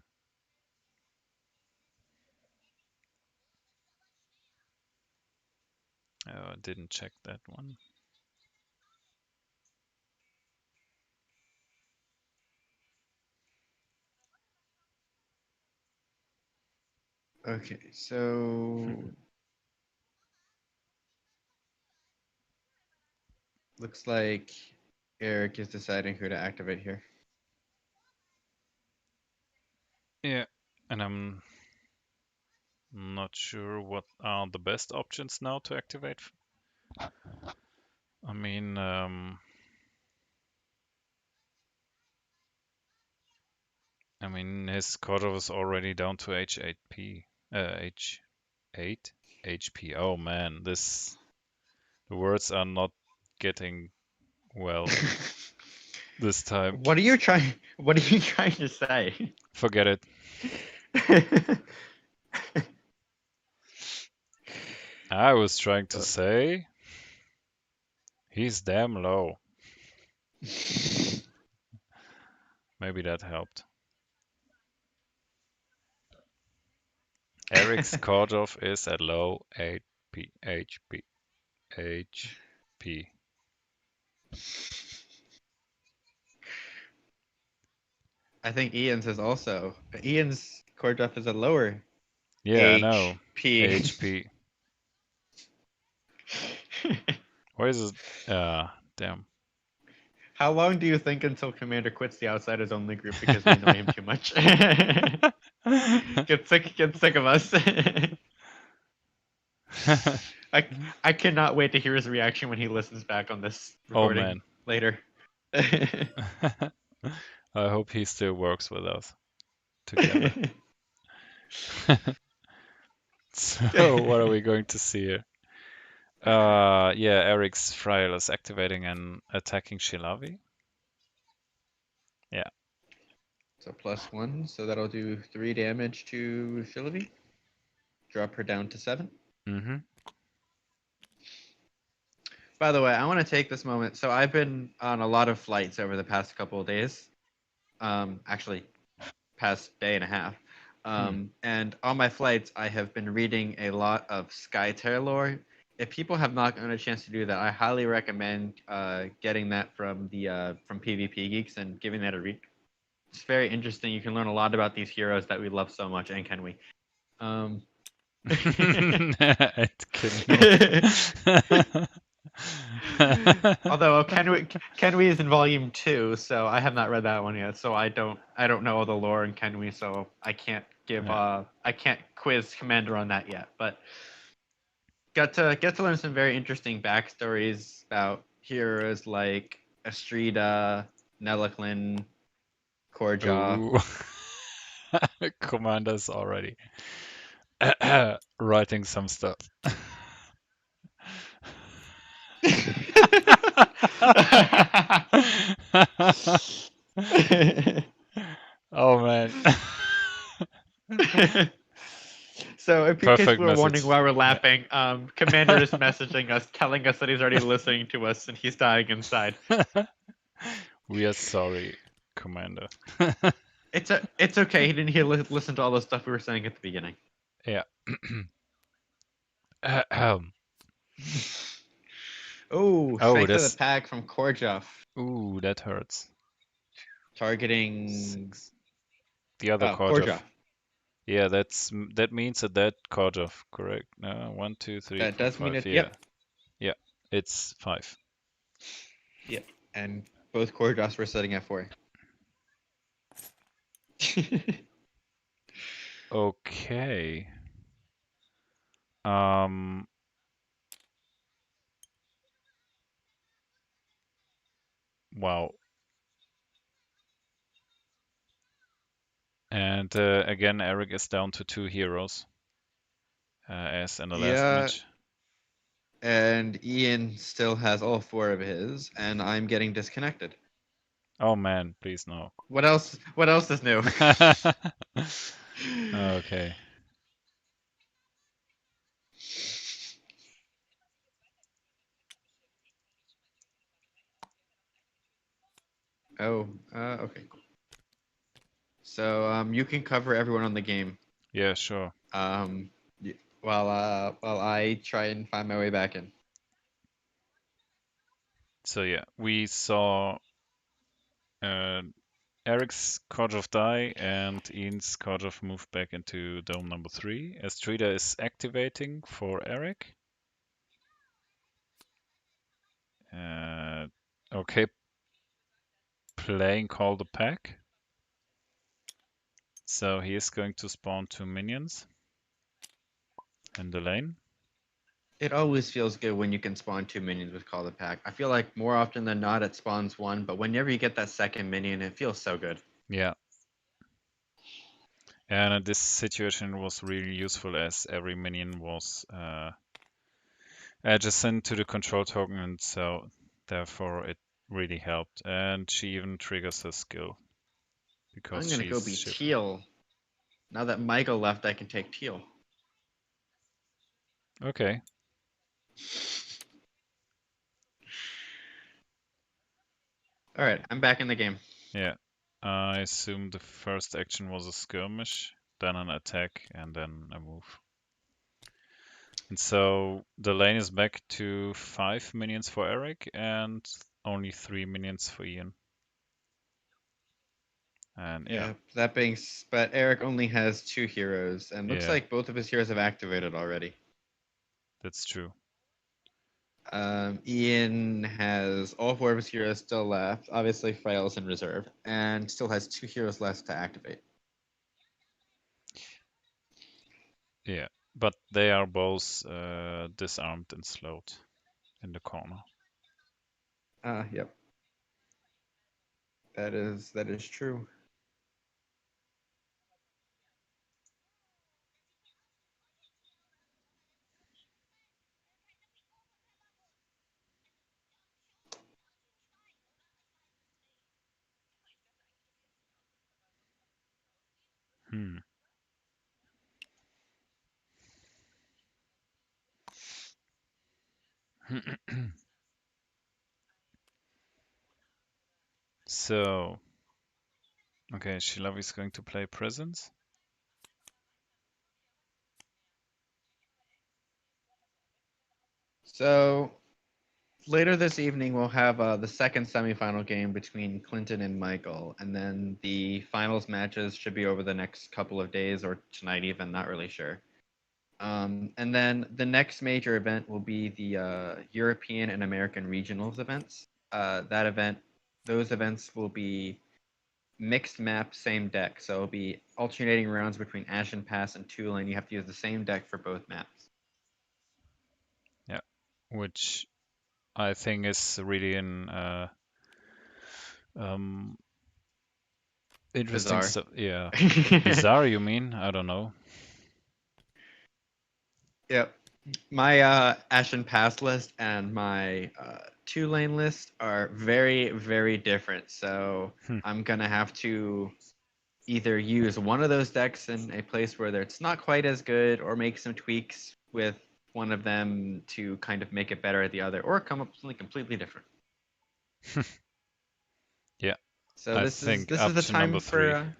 Oh, I didn't check that one. Okay, so looks like Eric is deciding who to activate here. Yeah, and I'm not sure what are the best options now to activate. I mean, his quarter was already down to H8P, H8 HP. Oh man, the words are not getting well this time. What are you trying to say? Forget it. I was trying to say he's damn low. Maybe that helped. Eric's cutoff is at low 8. HP, HP, HP. I think Ian's is also. Ian's core draft is a lower Yeah, I know. HP. HP. Why is it? Damn. How long do you think until Commander quits the Outsiders Only group because we annoy him too much? Get sick of us. I I cannot wait to hear his reaction when he listens back on this Oh recording man. later. I hope he still works with us together. So, what are we going to see here? Yeah, Eric's Friar is activating and attacking Shilavi. Yeah. So +1, so that'll do 3 damage to Shillavi. Drop her down to 7. Mm-hmm. By the way, I want to take this moment. So I've been on a lot of flights over the past couple of days. Actually, past day and a half. Hmm. And on my flights, I have been reading a lot of Skytear lore. If people have not gotten a chance to do that, I highly recommend getting that from the from PvP Geeks and giving that a read. It's very interesting. You can learn a lot about these heroes that we love so much, and can we? Um, It can we? Although Kenwi is in volume 2, so I have not read that one yet. So I don't know all the lore in Kenwi, so Yeah. I can't quiz Commander on that yet. But get to learn some very interesting backstories about heroes like Estrida, Nelaklin, Korja. Ooh. Commander's already writing some stuff. Oh man. So, in case Perfect we were wondering message. why we're Yeah. laughing, Commander is messaging us, telling us that he's already listening to us and he's dying inside. We are sorry, Commander. It's okay. He didn't hear listen to all the stuff we were saying at the beginning. Yeah. Oh, Oh, strength of the that's. pack from Korjov, Ooh, that hurts. targeting. 6. The other Korjov. Kojov. Yeah, that means a dead Kojov, correct? 1, 2, 3, That 4, does mean 5. it. Yeah. Yep. Yeah. It's 5. Yep. And both Korjovs were setting at 4. Okay. Um. Wow. And again, Eric is down to 2 heroes, as in the last Yeah, match. and Ian still has all 4 of his, and I'm getting disconnected. Oh man, please no. What else? What else is new? Okay. Oh, okay, cool. So you can cover everyone on the game. Yeah, sure. Um, while I try and find my way back in. So yeah, we saw uh, Eric's Kojov die and Ian's Kojov move back into dome number 3. Estrida is activating for Eric. Uh, okay, playing Call the Pack. So he is going to spawn 2 minions in the lane. It always feels good when you can spawn 2 minions with Call the Pack. I feel like more often than not it spawns 1, but whenever you get that second minion, it feels so good. Yeah. And this situation was really useful as every minion was adjacent to the control token, and so therefore it really helped. And she even triggers her skill because I'm gonna go she's be shifting. Teal. Now that Michael left, I can take Teal. Okay. All right, I'm back in the game. Yeah. I assume the first action was a skirmish, then an attack, and then a move. And so the lane is back to 5 minions for Eric and only 3 minions for Ian. And yeah, Yeah, but Eric only has 2 heroes, and looks yeah, like both of his heroes have activated already. that's true. Ian has all 4 of his heroes still left. Obviously, Frail's in reserve, and still has 2 heroes left to activate. Yeah, but they are both disarmed and slowed in the corner. Yep, that is true. Hmm. So, okay, Shilavi is going to play Presence. So later this evening, we'll have the second semifinal game between Clinton and Michael, and then the finals matches should be over the next couple of days or tonight, even. Not really sure. And then the next major event will be the European and American regionals events. Those events will be mixed map, same deck. So it'll be alternating rounds between Ashen Pass and Tulane. You have to use the same deck for both maps. Yeah, which I think is really an um, interesting Bizarre. stuff. Yeah, bizarre. You mean? I don't know. Yep. My Ashen Pass list and my Tulane list are very, very different. So Hmm. I'm gonna have to either use one of those decks in a place where it's not quite as good, or make some tweaks with one of them to kind of make it better at the other, or come up with something completely different. Yeah, So I this is think this is up the to number time three. for.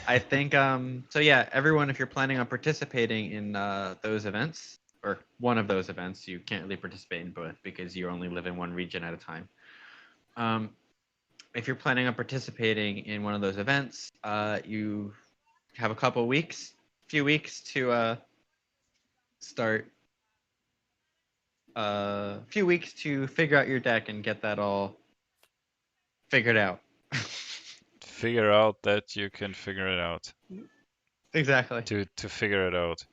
I think so. Yeah, everyone, if you're planning on participating in those events or one of those events, you can't really participate in both because you only live in one region at a time. Um, if you're planning on participating in one of those events, you have few weeks to start, few weeks to figure out your deck and get that all figured out. Figure out that you can figure it out. Exactly. To figure it out.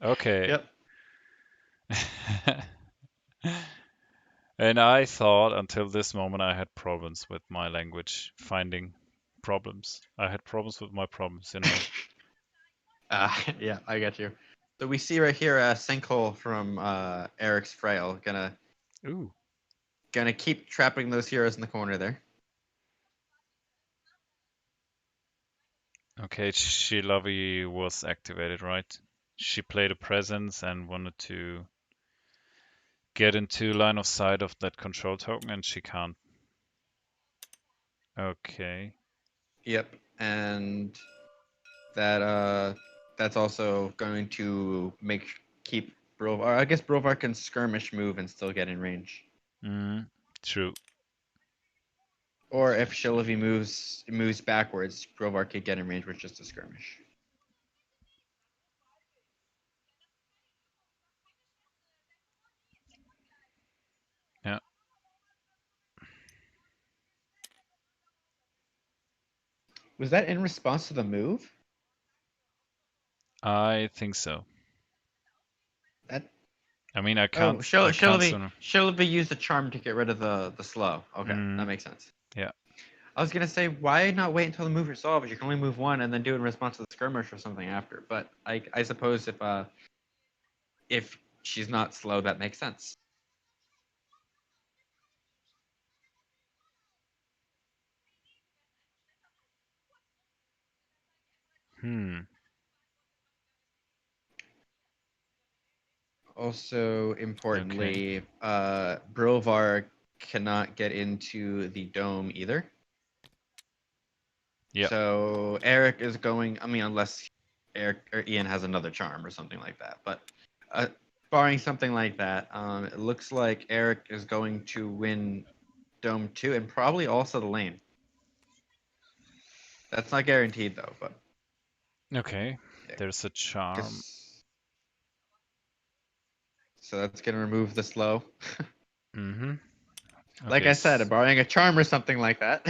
Okay. Yep. And I thought until this moment I had problems with my language, finding problems. I had problems with my problems, you know. Yeah, I get you. So we see right here a sinkhole from Eric's Frail. Ooh. Gonna keep trapping those heroes in the corner there. Okay, Shilavi was activated, right? She played a presence and wanted to get into line of sight of that control token, and she can't. Okay. Yep, and that that's also going to keep Brovar. I guess Brovar can skirmish move and still get in range. Mm, true. Or if Shillavi moves backwards, Brovar could get in range with just a skirmish. Yeah, Was that in response to the move? I think so. That I mean, I Oh, can't. I can't Shillavi sooner. Shillavi used the charm to get rid of the slow. Okay, that Mm, makes sense. yeah. I was gonna say, why not wait until the move resolves? You can only move one and then do it in response to the skirmish or something after. But I suppose if she's not slow, that makes sense. Hmm. Also, Okay. importantly, Brovar cannot get into the dome either. Yeah. So Eric is going. I mean, unless Eric or Ian has another charm or something like that. But barring something like that, it looks like Eric is going to win Dome 2 and probably also the lane. That's not guaranteed though, but Okay, yeah, there's a charm. so that's gonna remove the slow. Mm-hmm. Like Okay, I said, barring a charm or something like that.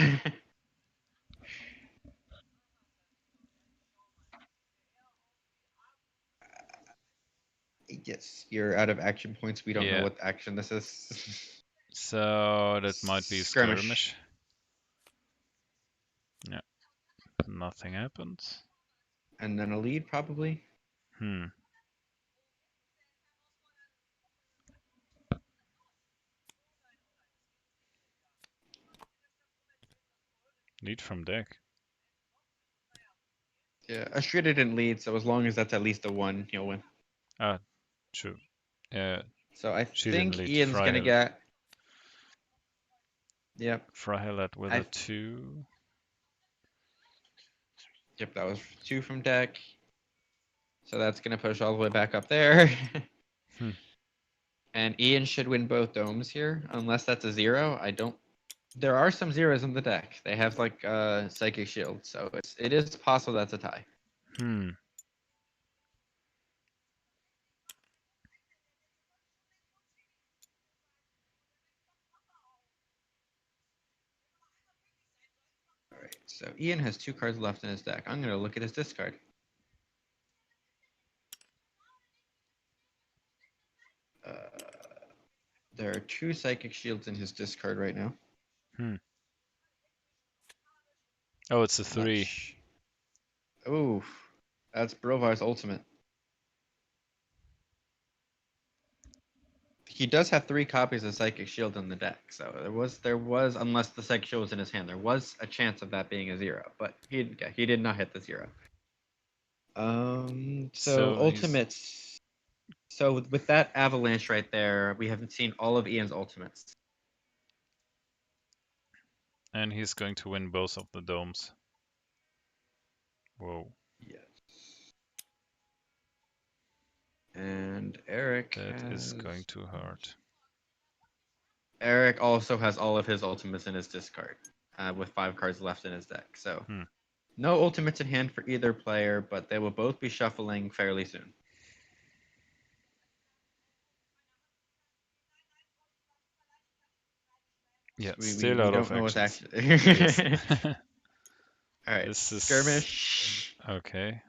Yes, you're out of action points. We don't know yeah. what action this is. So that might be Skirmish. skirmish. Yeah, nothing happens. And then a lead, probably. Hmm. Lead from deck. Yeah, Astrida didn't lead, so as long as that's at least a 1, he'll win. Ah, true. Yeah, So I she didn't think lead. Ian's gonna Frahel. get. Yep. Frahelet with I a 2. Yep, that was 2 from deck. So that's gonna push all the way back up there. Hmm. And Ian should win both domes here, unless that's a 0. I don't. There are some zeros in the deck. They have like psychic shield, so it is possible that's a tie. Hmm. All right. So Ian has 2 cards left in his deck. I'm gonna look at his discard. Uh, there are 2 psychic shields in his discard right now. Hmm. Oh, it's a Not 3. Ooh, that's Brovar's ultimate. He does have 3 copies of Psychic Shield in the deck, so there was unless the Psychic Shield was in his hand, there was a chance of that being a 0, but he did not hit the 0. So So he's ultimates. So with that avalanche right there, we haven't seen all of Ian's ultimates. and he's going to win both of the domes. Whoa, Yes. And Eric that is going has. to hurt. Eric also has all of his ultimates in his discard, with 5 cards left in his deck. So Hmm. no ultimates in hand for either player, but they will both be shuffling fairly soon. Yeah, So still we out of don't know what's actions. actually. Yes. All right, This is skirmish. okay.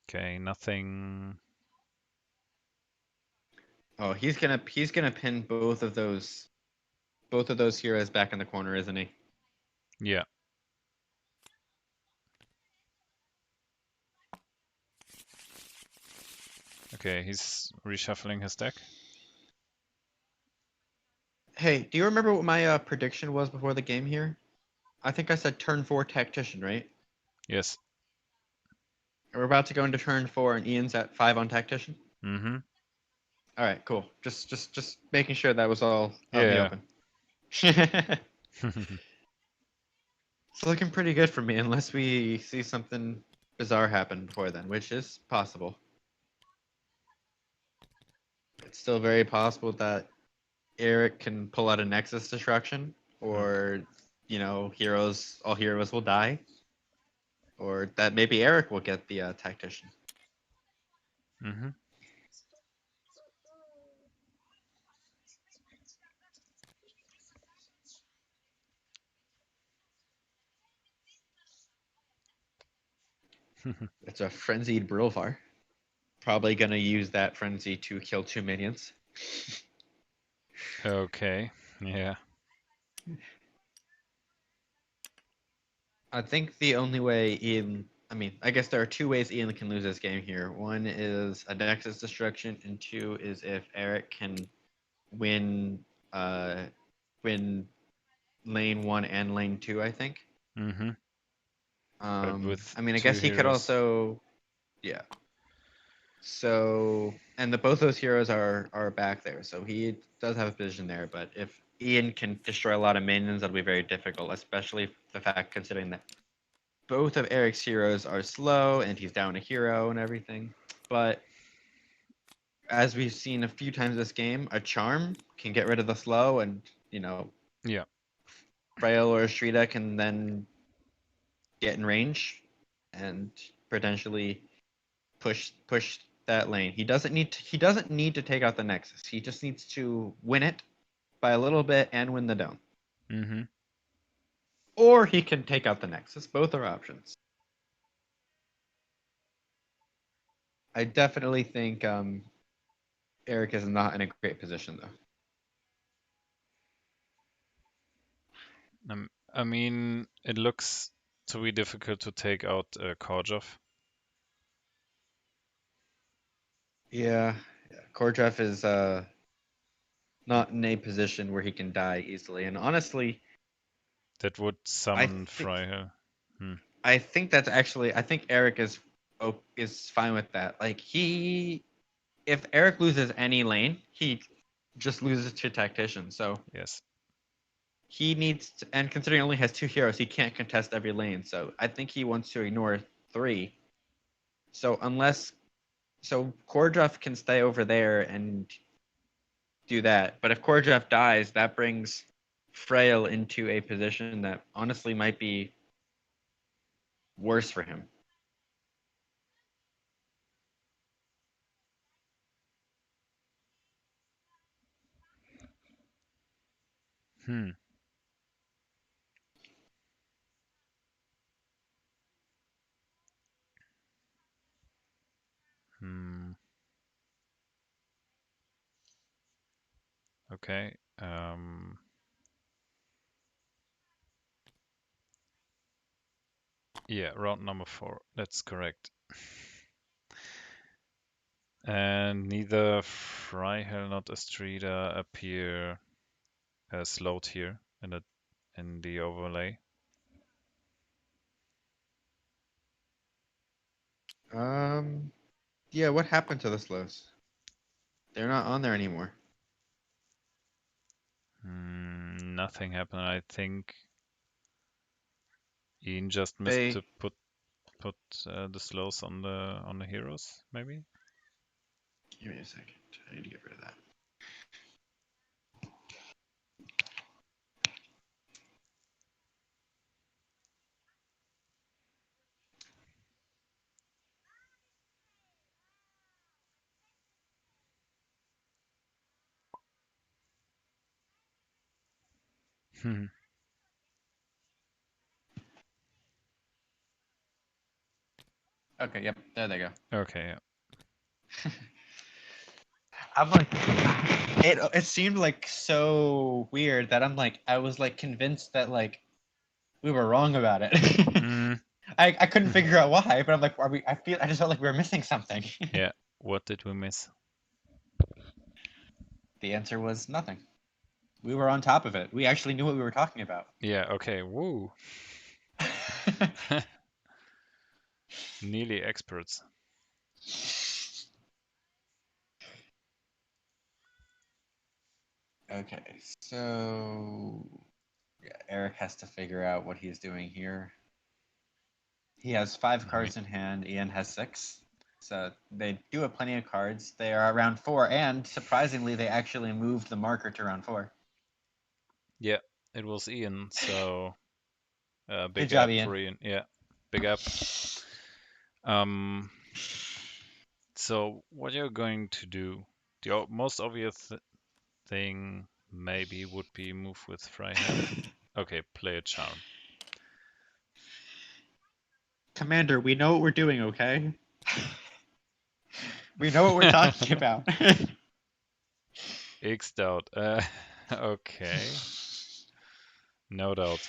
Okay, nothing. Oh, he's gonna pin both of those heroes back in the corner, isn't he? Yeah. Okay, he's reshuffling his deck. Hey, do you remember what my prediction was before the game here? I think I said turn 4 tactician, right? Yes. We're about to go into turn 4, and Ian's at 5 on tactician. Mm-hmm. All right, cool. Just making sure that was all out in the Yeah. open. It's looking pretty good for me, unless we see something bizarre happen before then, which is possible. It's still very possible that Eric can pull out a Nexus Destruction, or all heroes will die, or that maybe Eric will get the tactician. Mm-hmm. It's a frenzied Brilvar. Probably gonna use that frenzy to kill 2 minions. Okay. Yeah. I think the only way Ian, I mean, I guess there are 2 ways Ian can lose this game here. One is a Nexus Destruction, and 2 is if Eric can win, uh, win lane 1 and lane 2. I think. Mm-hmm. But with I mean, I 2 guess he could heroes. also, yeah. So, and both those heroes are back there, so he does have a position there. But if Ian can destroy a lot of minions. That'll be very difficult, especially the fact considering that both of Eric's heroes are slow and he's down a hero and everything. But as we've seen a few times this game, a charm can get rid of the slow, and Yeah. Frail or Shrita can then get in range and potentially push that lane. He doesn't need to take out the Nexus. He just needs to win it by a little bit and win the dome. Mm-hmm. Or he can take out the Nexus. Both are options. I definitely think Eric is not in a great position though. I mean, it looks to be difficult to take out Korjov. Yeah, Kordrev is not in a position where he can die easily. And honestly, That would I summon think Freiherr. Hmm. I think that's actually I think Eric is fine with that. Like if Eric loses any lane, he just loses to Tactician. So Yes. he needs to, and considering he only has 2 heroes, he can't contest every lane. So I think he wants to ignore 3. So Kordrev can stay over there and do that. But if Kordrev dies, that brings Frail into a position that honestly might be worse for him. Hmm. Hmm. Okay. Yeah, round number 4. That's correct. And neither Freiherr nor Astrida appear slowed here in the overlay. Yeah, what happened to the slows? They're not on there anymore. Nothing happened. I think Ian just missed They to put the slows on the heroes, maybe. Give me a second. I need to get rid of that. Hmm. Okay, yep, there they go. Okay. Yeah. I'm like, it seemed like so weird that I was like convinced that like we were wrong about it. Mm. I couldn't figure out why, but I'm like, I just felt like we were missing something. Yeah. What did we miss? The answer was nothing. We were on top of it. We actually knew what we were talking about. Yeah. Okay. Woo. Nearly experts. Okay, so yeah, Eric has to figure out what he's doing here. He has 5 cards in hand. Ian has 6. So they do have plenty of cards. They are around 4, and surprisingly, they actually moved the marker to round 4. Yeah. It was Ian. So Good big job, app Ian. for Ian. Yeah. Big app. Um. So what you're going to do? The most obvious thing maybe would be move with Freiherr. Okay. Play a charm. Commander, we know what we're doing, okay? We know what we're talking about. X'd out. Okay. No doubt.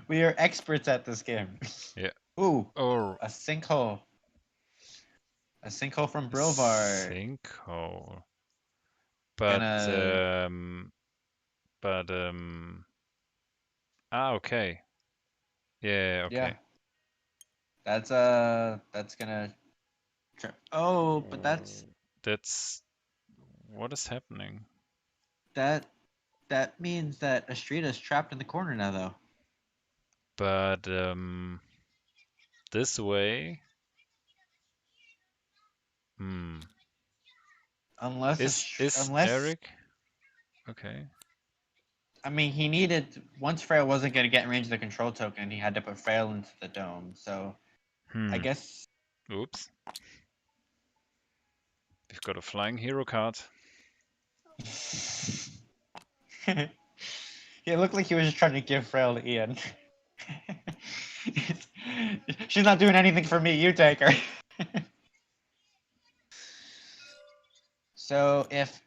We are experts at this game. Yeah. Ooh, Or a sinkhole. A sinkhole from Brilvar. sinkhole. But Gonna, but okay. Yeah, yeah. okay. That's gonna. Oh, but that's That's What is happening? That means that Astrida is trapped in the corner now, though. But this way. Is Unless Eric okay? I mean, he needed once Frail wasn't going to get in range of the control token, he had to put Frail into the dome. So I guess. Oops. We've got a flying hero card. It looked like he was just trying to give Frail to Ian. She's not doing anything for me. You take her. So if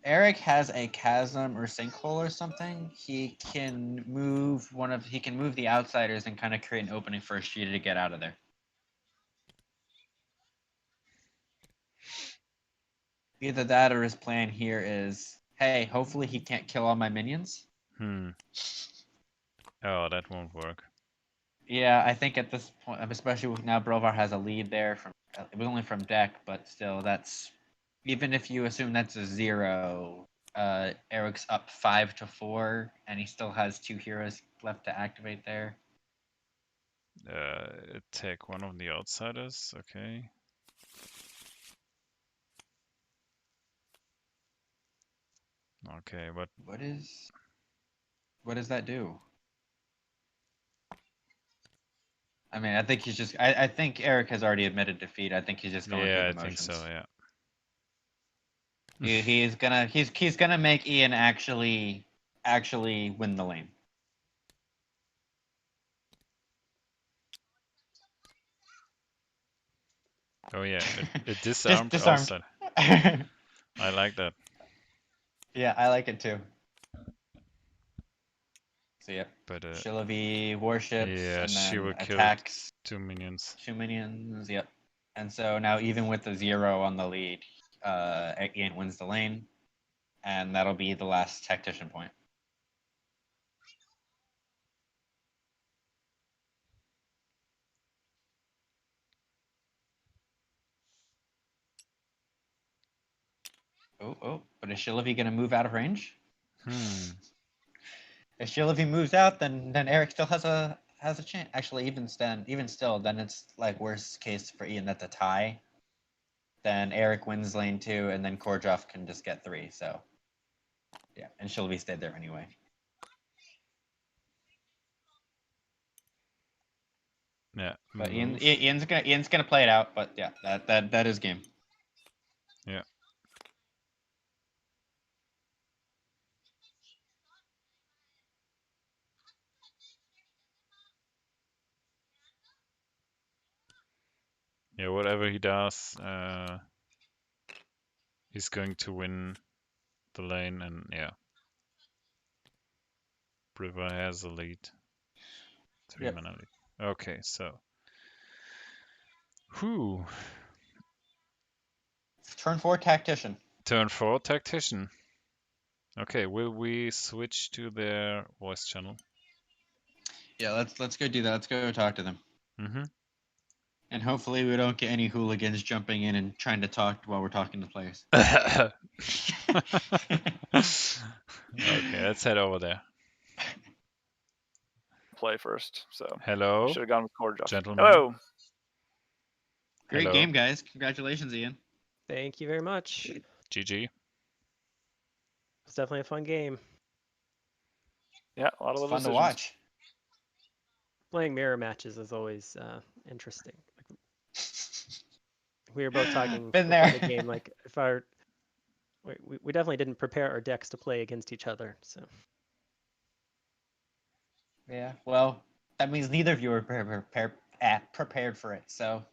Eric has a chasm or sinkhole or something, he can move the outsiders and kind of create an opening for Astrida to get out of there. Either that or his plan here is, hey, hopefully he can't kill all my minions. Oh, that won't work. Yeah, I think at this point, especially with now Brovar has a lead there from it was only from deck, but still, that's even if you assume that's a 0. Eric's up 5-4, and he still has 2 heroes left to activate there. Attack one of the outsiders. Okay. Okay, but what does that do? I mean, I think he's just. I think Eric has already admitted defeat. I think he's just going through yeah, the I think motions. so. Yeah. He's gonna make Ian actually win the lane. Oh yeah, it disarmed disarmed. outside. I like that. Yeah, I like it too. So yeah, But Shillavi worships yeah, and she will then kill attacks 2 minions. 2 minions. Yep. And so now even with the 0 on the lead, Ian wins the lane, and that'll be the last tactician point. Oh, but is Shillavi gonna move out of range? If Shillavi moves out, then Eric still has a chance. Actually, even still, then it's like worst case for Ian. That's a tie. Then Eric wins lane 2, and then Kordjoff can just get 3. So yeah, and Shillavi stayed there anyway. Yeah. But Ian's gonna play it out. But yeah, that is game. Yeah. Yeah, whatever he does, he's going to win the lane, and yeah. Briva has a lead. 3 mana lead. Okay, so. Whew. Turn 4 tactician. Turn 4 tactician. Okay, will we switch to their voice channel? Yeah, let's go do that. Let's go talk to them. Mm-hmm. And hopefully we don't get any hooligans jumping in and trying to talk while we're talking to players. Okay, let's head over there. Play first, so hello, should have gone with Kordjoff. gentlemen. Hello. Great Hello. game, guys! Congratulations, Ian. Thank you very much. GG. It was definitely a fun game. Yeah, a lot of It's little fun to decisions. watch. Playing mirror matches is always interesting. We were both talking Been before there. the game, like if our we definitely didn't prepare our decks to play against each other. So Yeah. Well, that means neither of you were prepared for it. So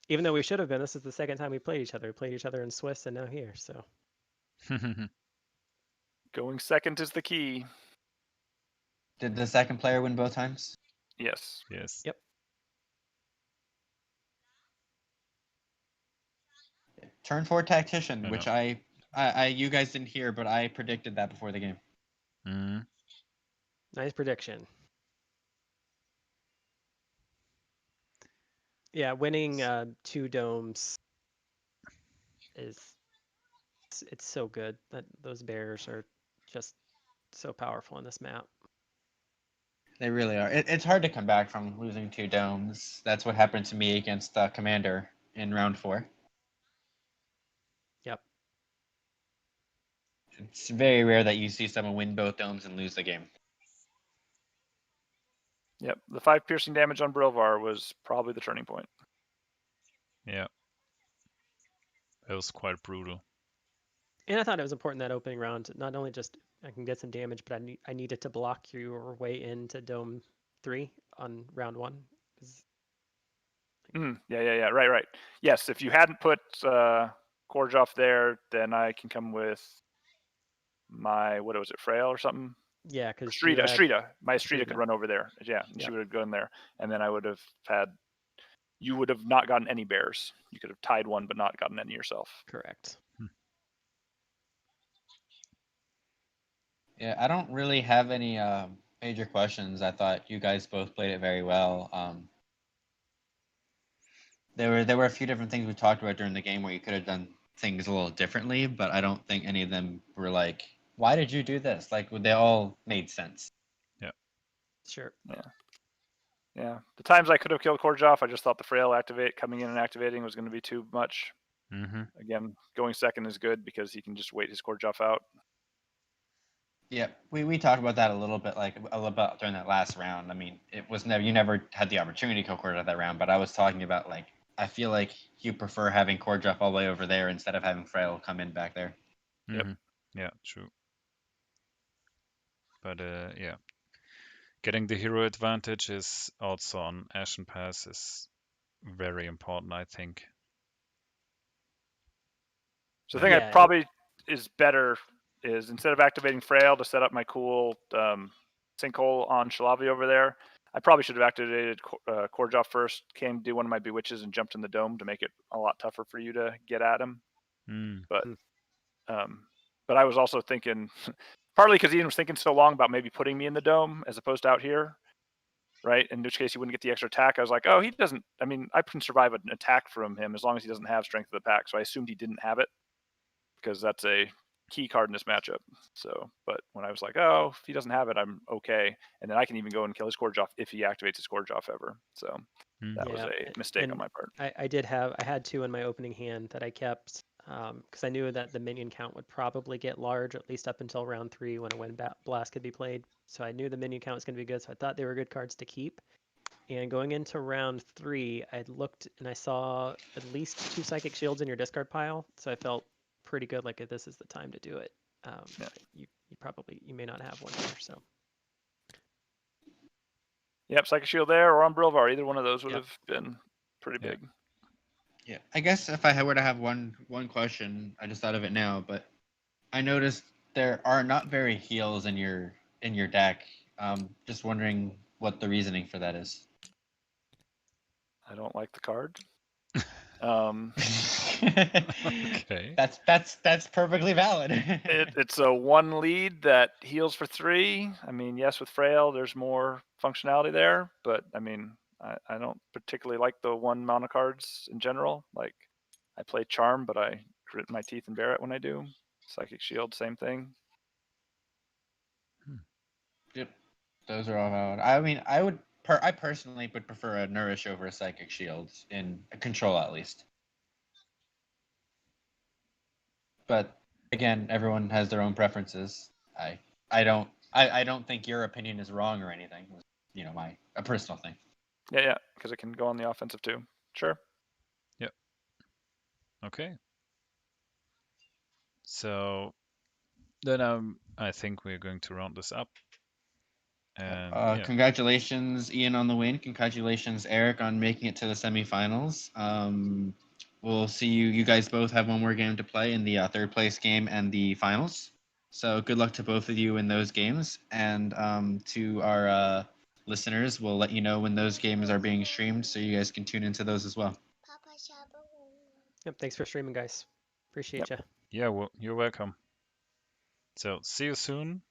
even though we should have been, this is the second time we played each other. We played each other in Swiss and now here. So Going second is the key. did the second player win both times? Yes. Yes. Yep. Turn 4 tactician, I which know. I you guys didn't hear, but I predicted that before the game. Mm. nice prediction. Yeah, winning 2 domes is it's so good that those bears are just so powerful in this map. They really are. It's hard to come back from losing 2 domes. That's what happened to me against Commander in round 4. Yep. It's very rare that you see someone win both domes and lose the game. Yep. The 5 piercing damage on Brilvar was probably the turning point. Yeah. It was quite brutal. And I thought it was important that opening round, not only just I can get some damage, but I needed to block your way into Dome 3 on round 1. Yeah. Right. Yes, if you hadn't put Korjov there, then I can come with my, what was it, Frail or something? Yeah, because Estrida. My Estrida Estrida. could run over there. Yeah, and she Yep. would have gone there. And then I would have had, you would have not gotten any bears. You could have tied one, but not gotten any yourself. Correct. Yeah, I don't really have any major questions. I thought you guys both played it very well. There were a few different things we talked about during the game where you could have done things a little differently, but I don't think any of them were like, why did you do this? Like, they all made sense. Sure. Yeah. The times I could have killed Korjov, I just thought the Frail coming in and activating was going to be too much. Mm-hmm. Again, going second is good because he can just wait his Korjov out. Yeah, we talked about that a little bit, like a little bit during that last round. I mean, it was never, you never had the opportunity to kill Korjov that round, but I was talking about, like, I feel like you prefer having Korjov all the way over there instead of having Frail come in back there. Yep. Mm-hmm. Yeah, true. But yeah, getting the hero advantage is also on Ashen Pass is very important, I think. So the thing I probably is better is instead of activating Frail to set up my cool sinkhole on Shalavi over there, I probably should have activated Korjov first, came do one of my Bewitches and jumped in the dome to make it a lot tougher for you to get at him. But I was also thinking, partly because Ian was thinking so long about maybe putting me in the dome as opposed to out here, right? In which case he wouldn't get the extra attack. I was like, oh, he doesn't. I mean, I can survive an attack from him as long as he doesn't have Strength of the Pack. So I assumed he didn't have it, because that's a key card in this matchup. So, but when I was like, oh, if he doesn't have it, I'm okay. And then I can even go and kill his Korjov if he activates his Korjov ever. So that was a mistake on my part. I had 2 in my opening hand that I kept because I knew that the minion count would probably get large, at least up until round 3 when a Wind Blast could be played. So I knew the minion count was going to be good, so I thought they were good cards to keep. And going into round 3, I looked and I saw at least 2 Psychic Shields in your discard pile, so I felt pretty good, like if this is the time to do it. You may not have one here, so. Yep, Psychic Shield there or on Brilvar, either one of those would have been pretty big. Yeah, I guess if I were to have one question, I just thought of it now, but I noticed there are not very heals in your deck. Just wondering what the reasoning for that is. I don't like the card. Okay. That's perfectly valid. It's a 1 lead that heals for 3. I mean, yes, with Frail, there's more functionality there, but I mean, I don't particularly like the 1 mana cards in general. Like, I play Charm, but I grit my teeth and bear it when I do. Psychic Shield, same thing. Yep, those are all valid. I mean, I personally would prefer a Nourish over a Psychic Shield in Control, at least. But again, everyone has their own preferences. I don't think your opinion is wrong or anything. You know, a personal thing. Yeah, because it can go on the offensive too. Sure. Yep. Okay. So then I think we're going to round this up. And Congratulations, Ian, on the win. Congratulations, Eric, on making it to the semifinals. We'll see you. You guys both have one more game to play in the third place game and the finals. So good luck to both of you in those games. And to our listeners, we'll let you know when those games are being streamed, so you guys can tune into those as well. Yep. Thanks for streaming, guys. Appreciate you. Yeah, well, you're welcome. So see you soon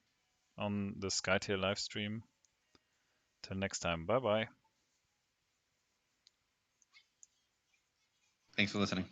on the Skytear live stream. Till next time. Bye bye. Thanks for listening.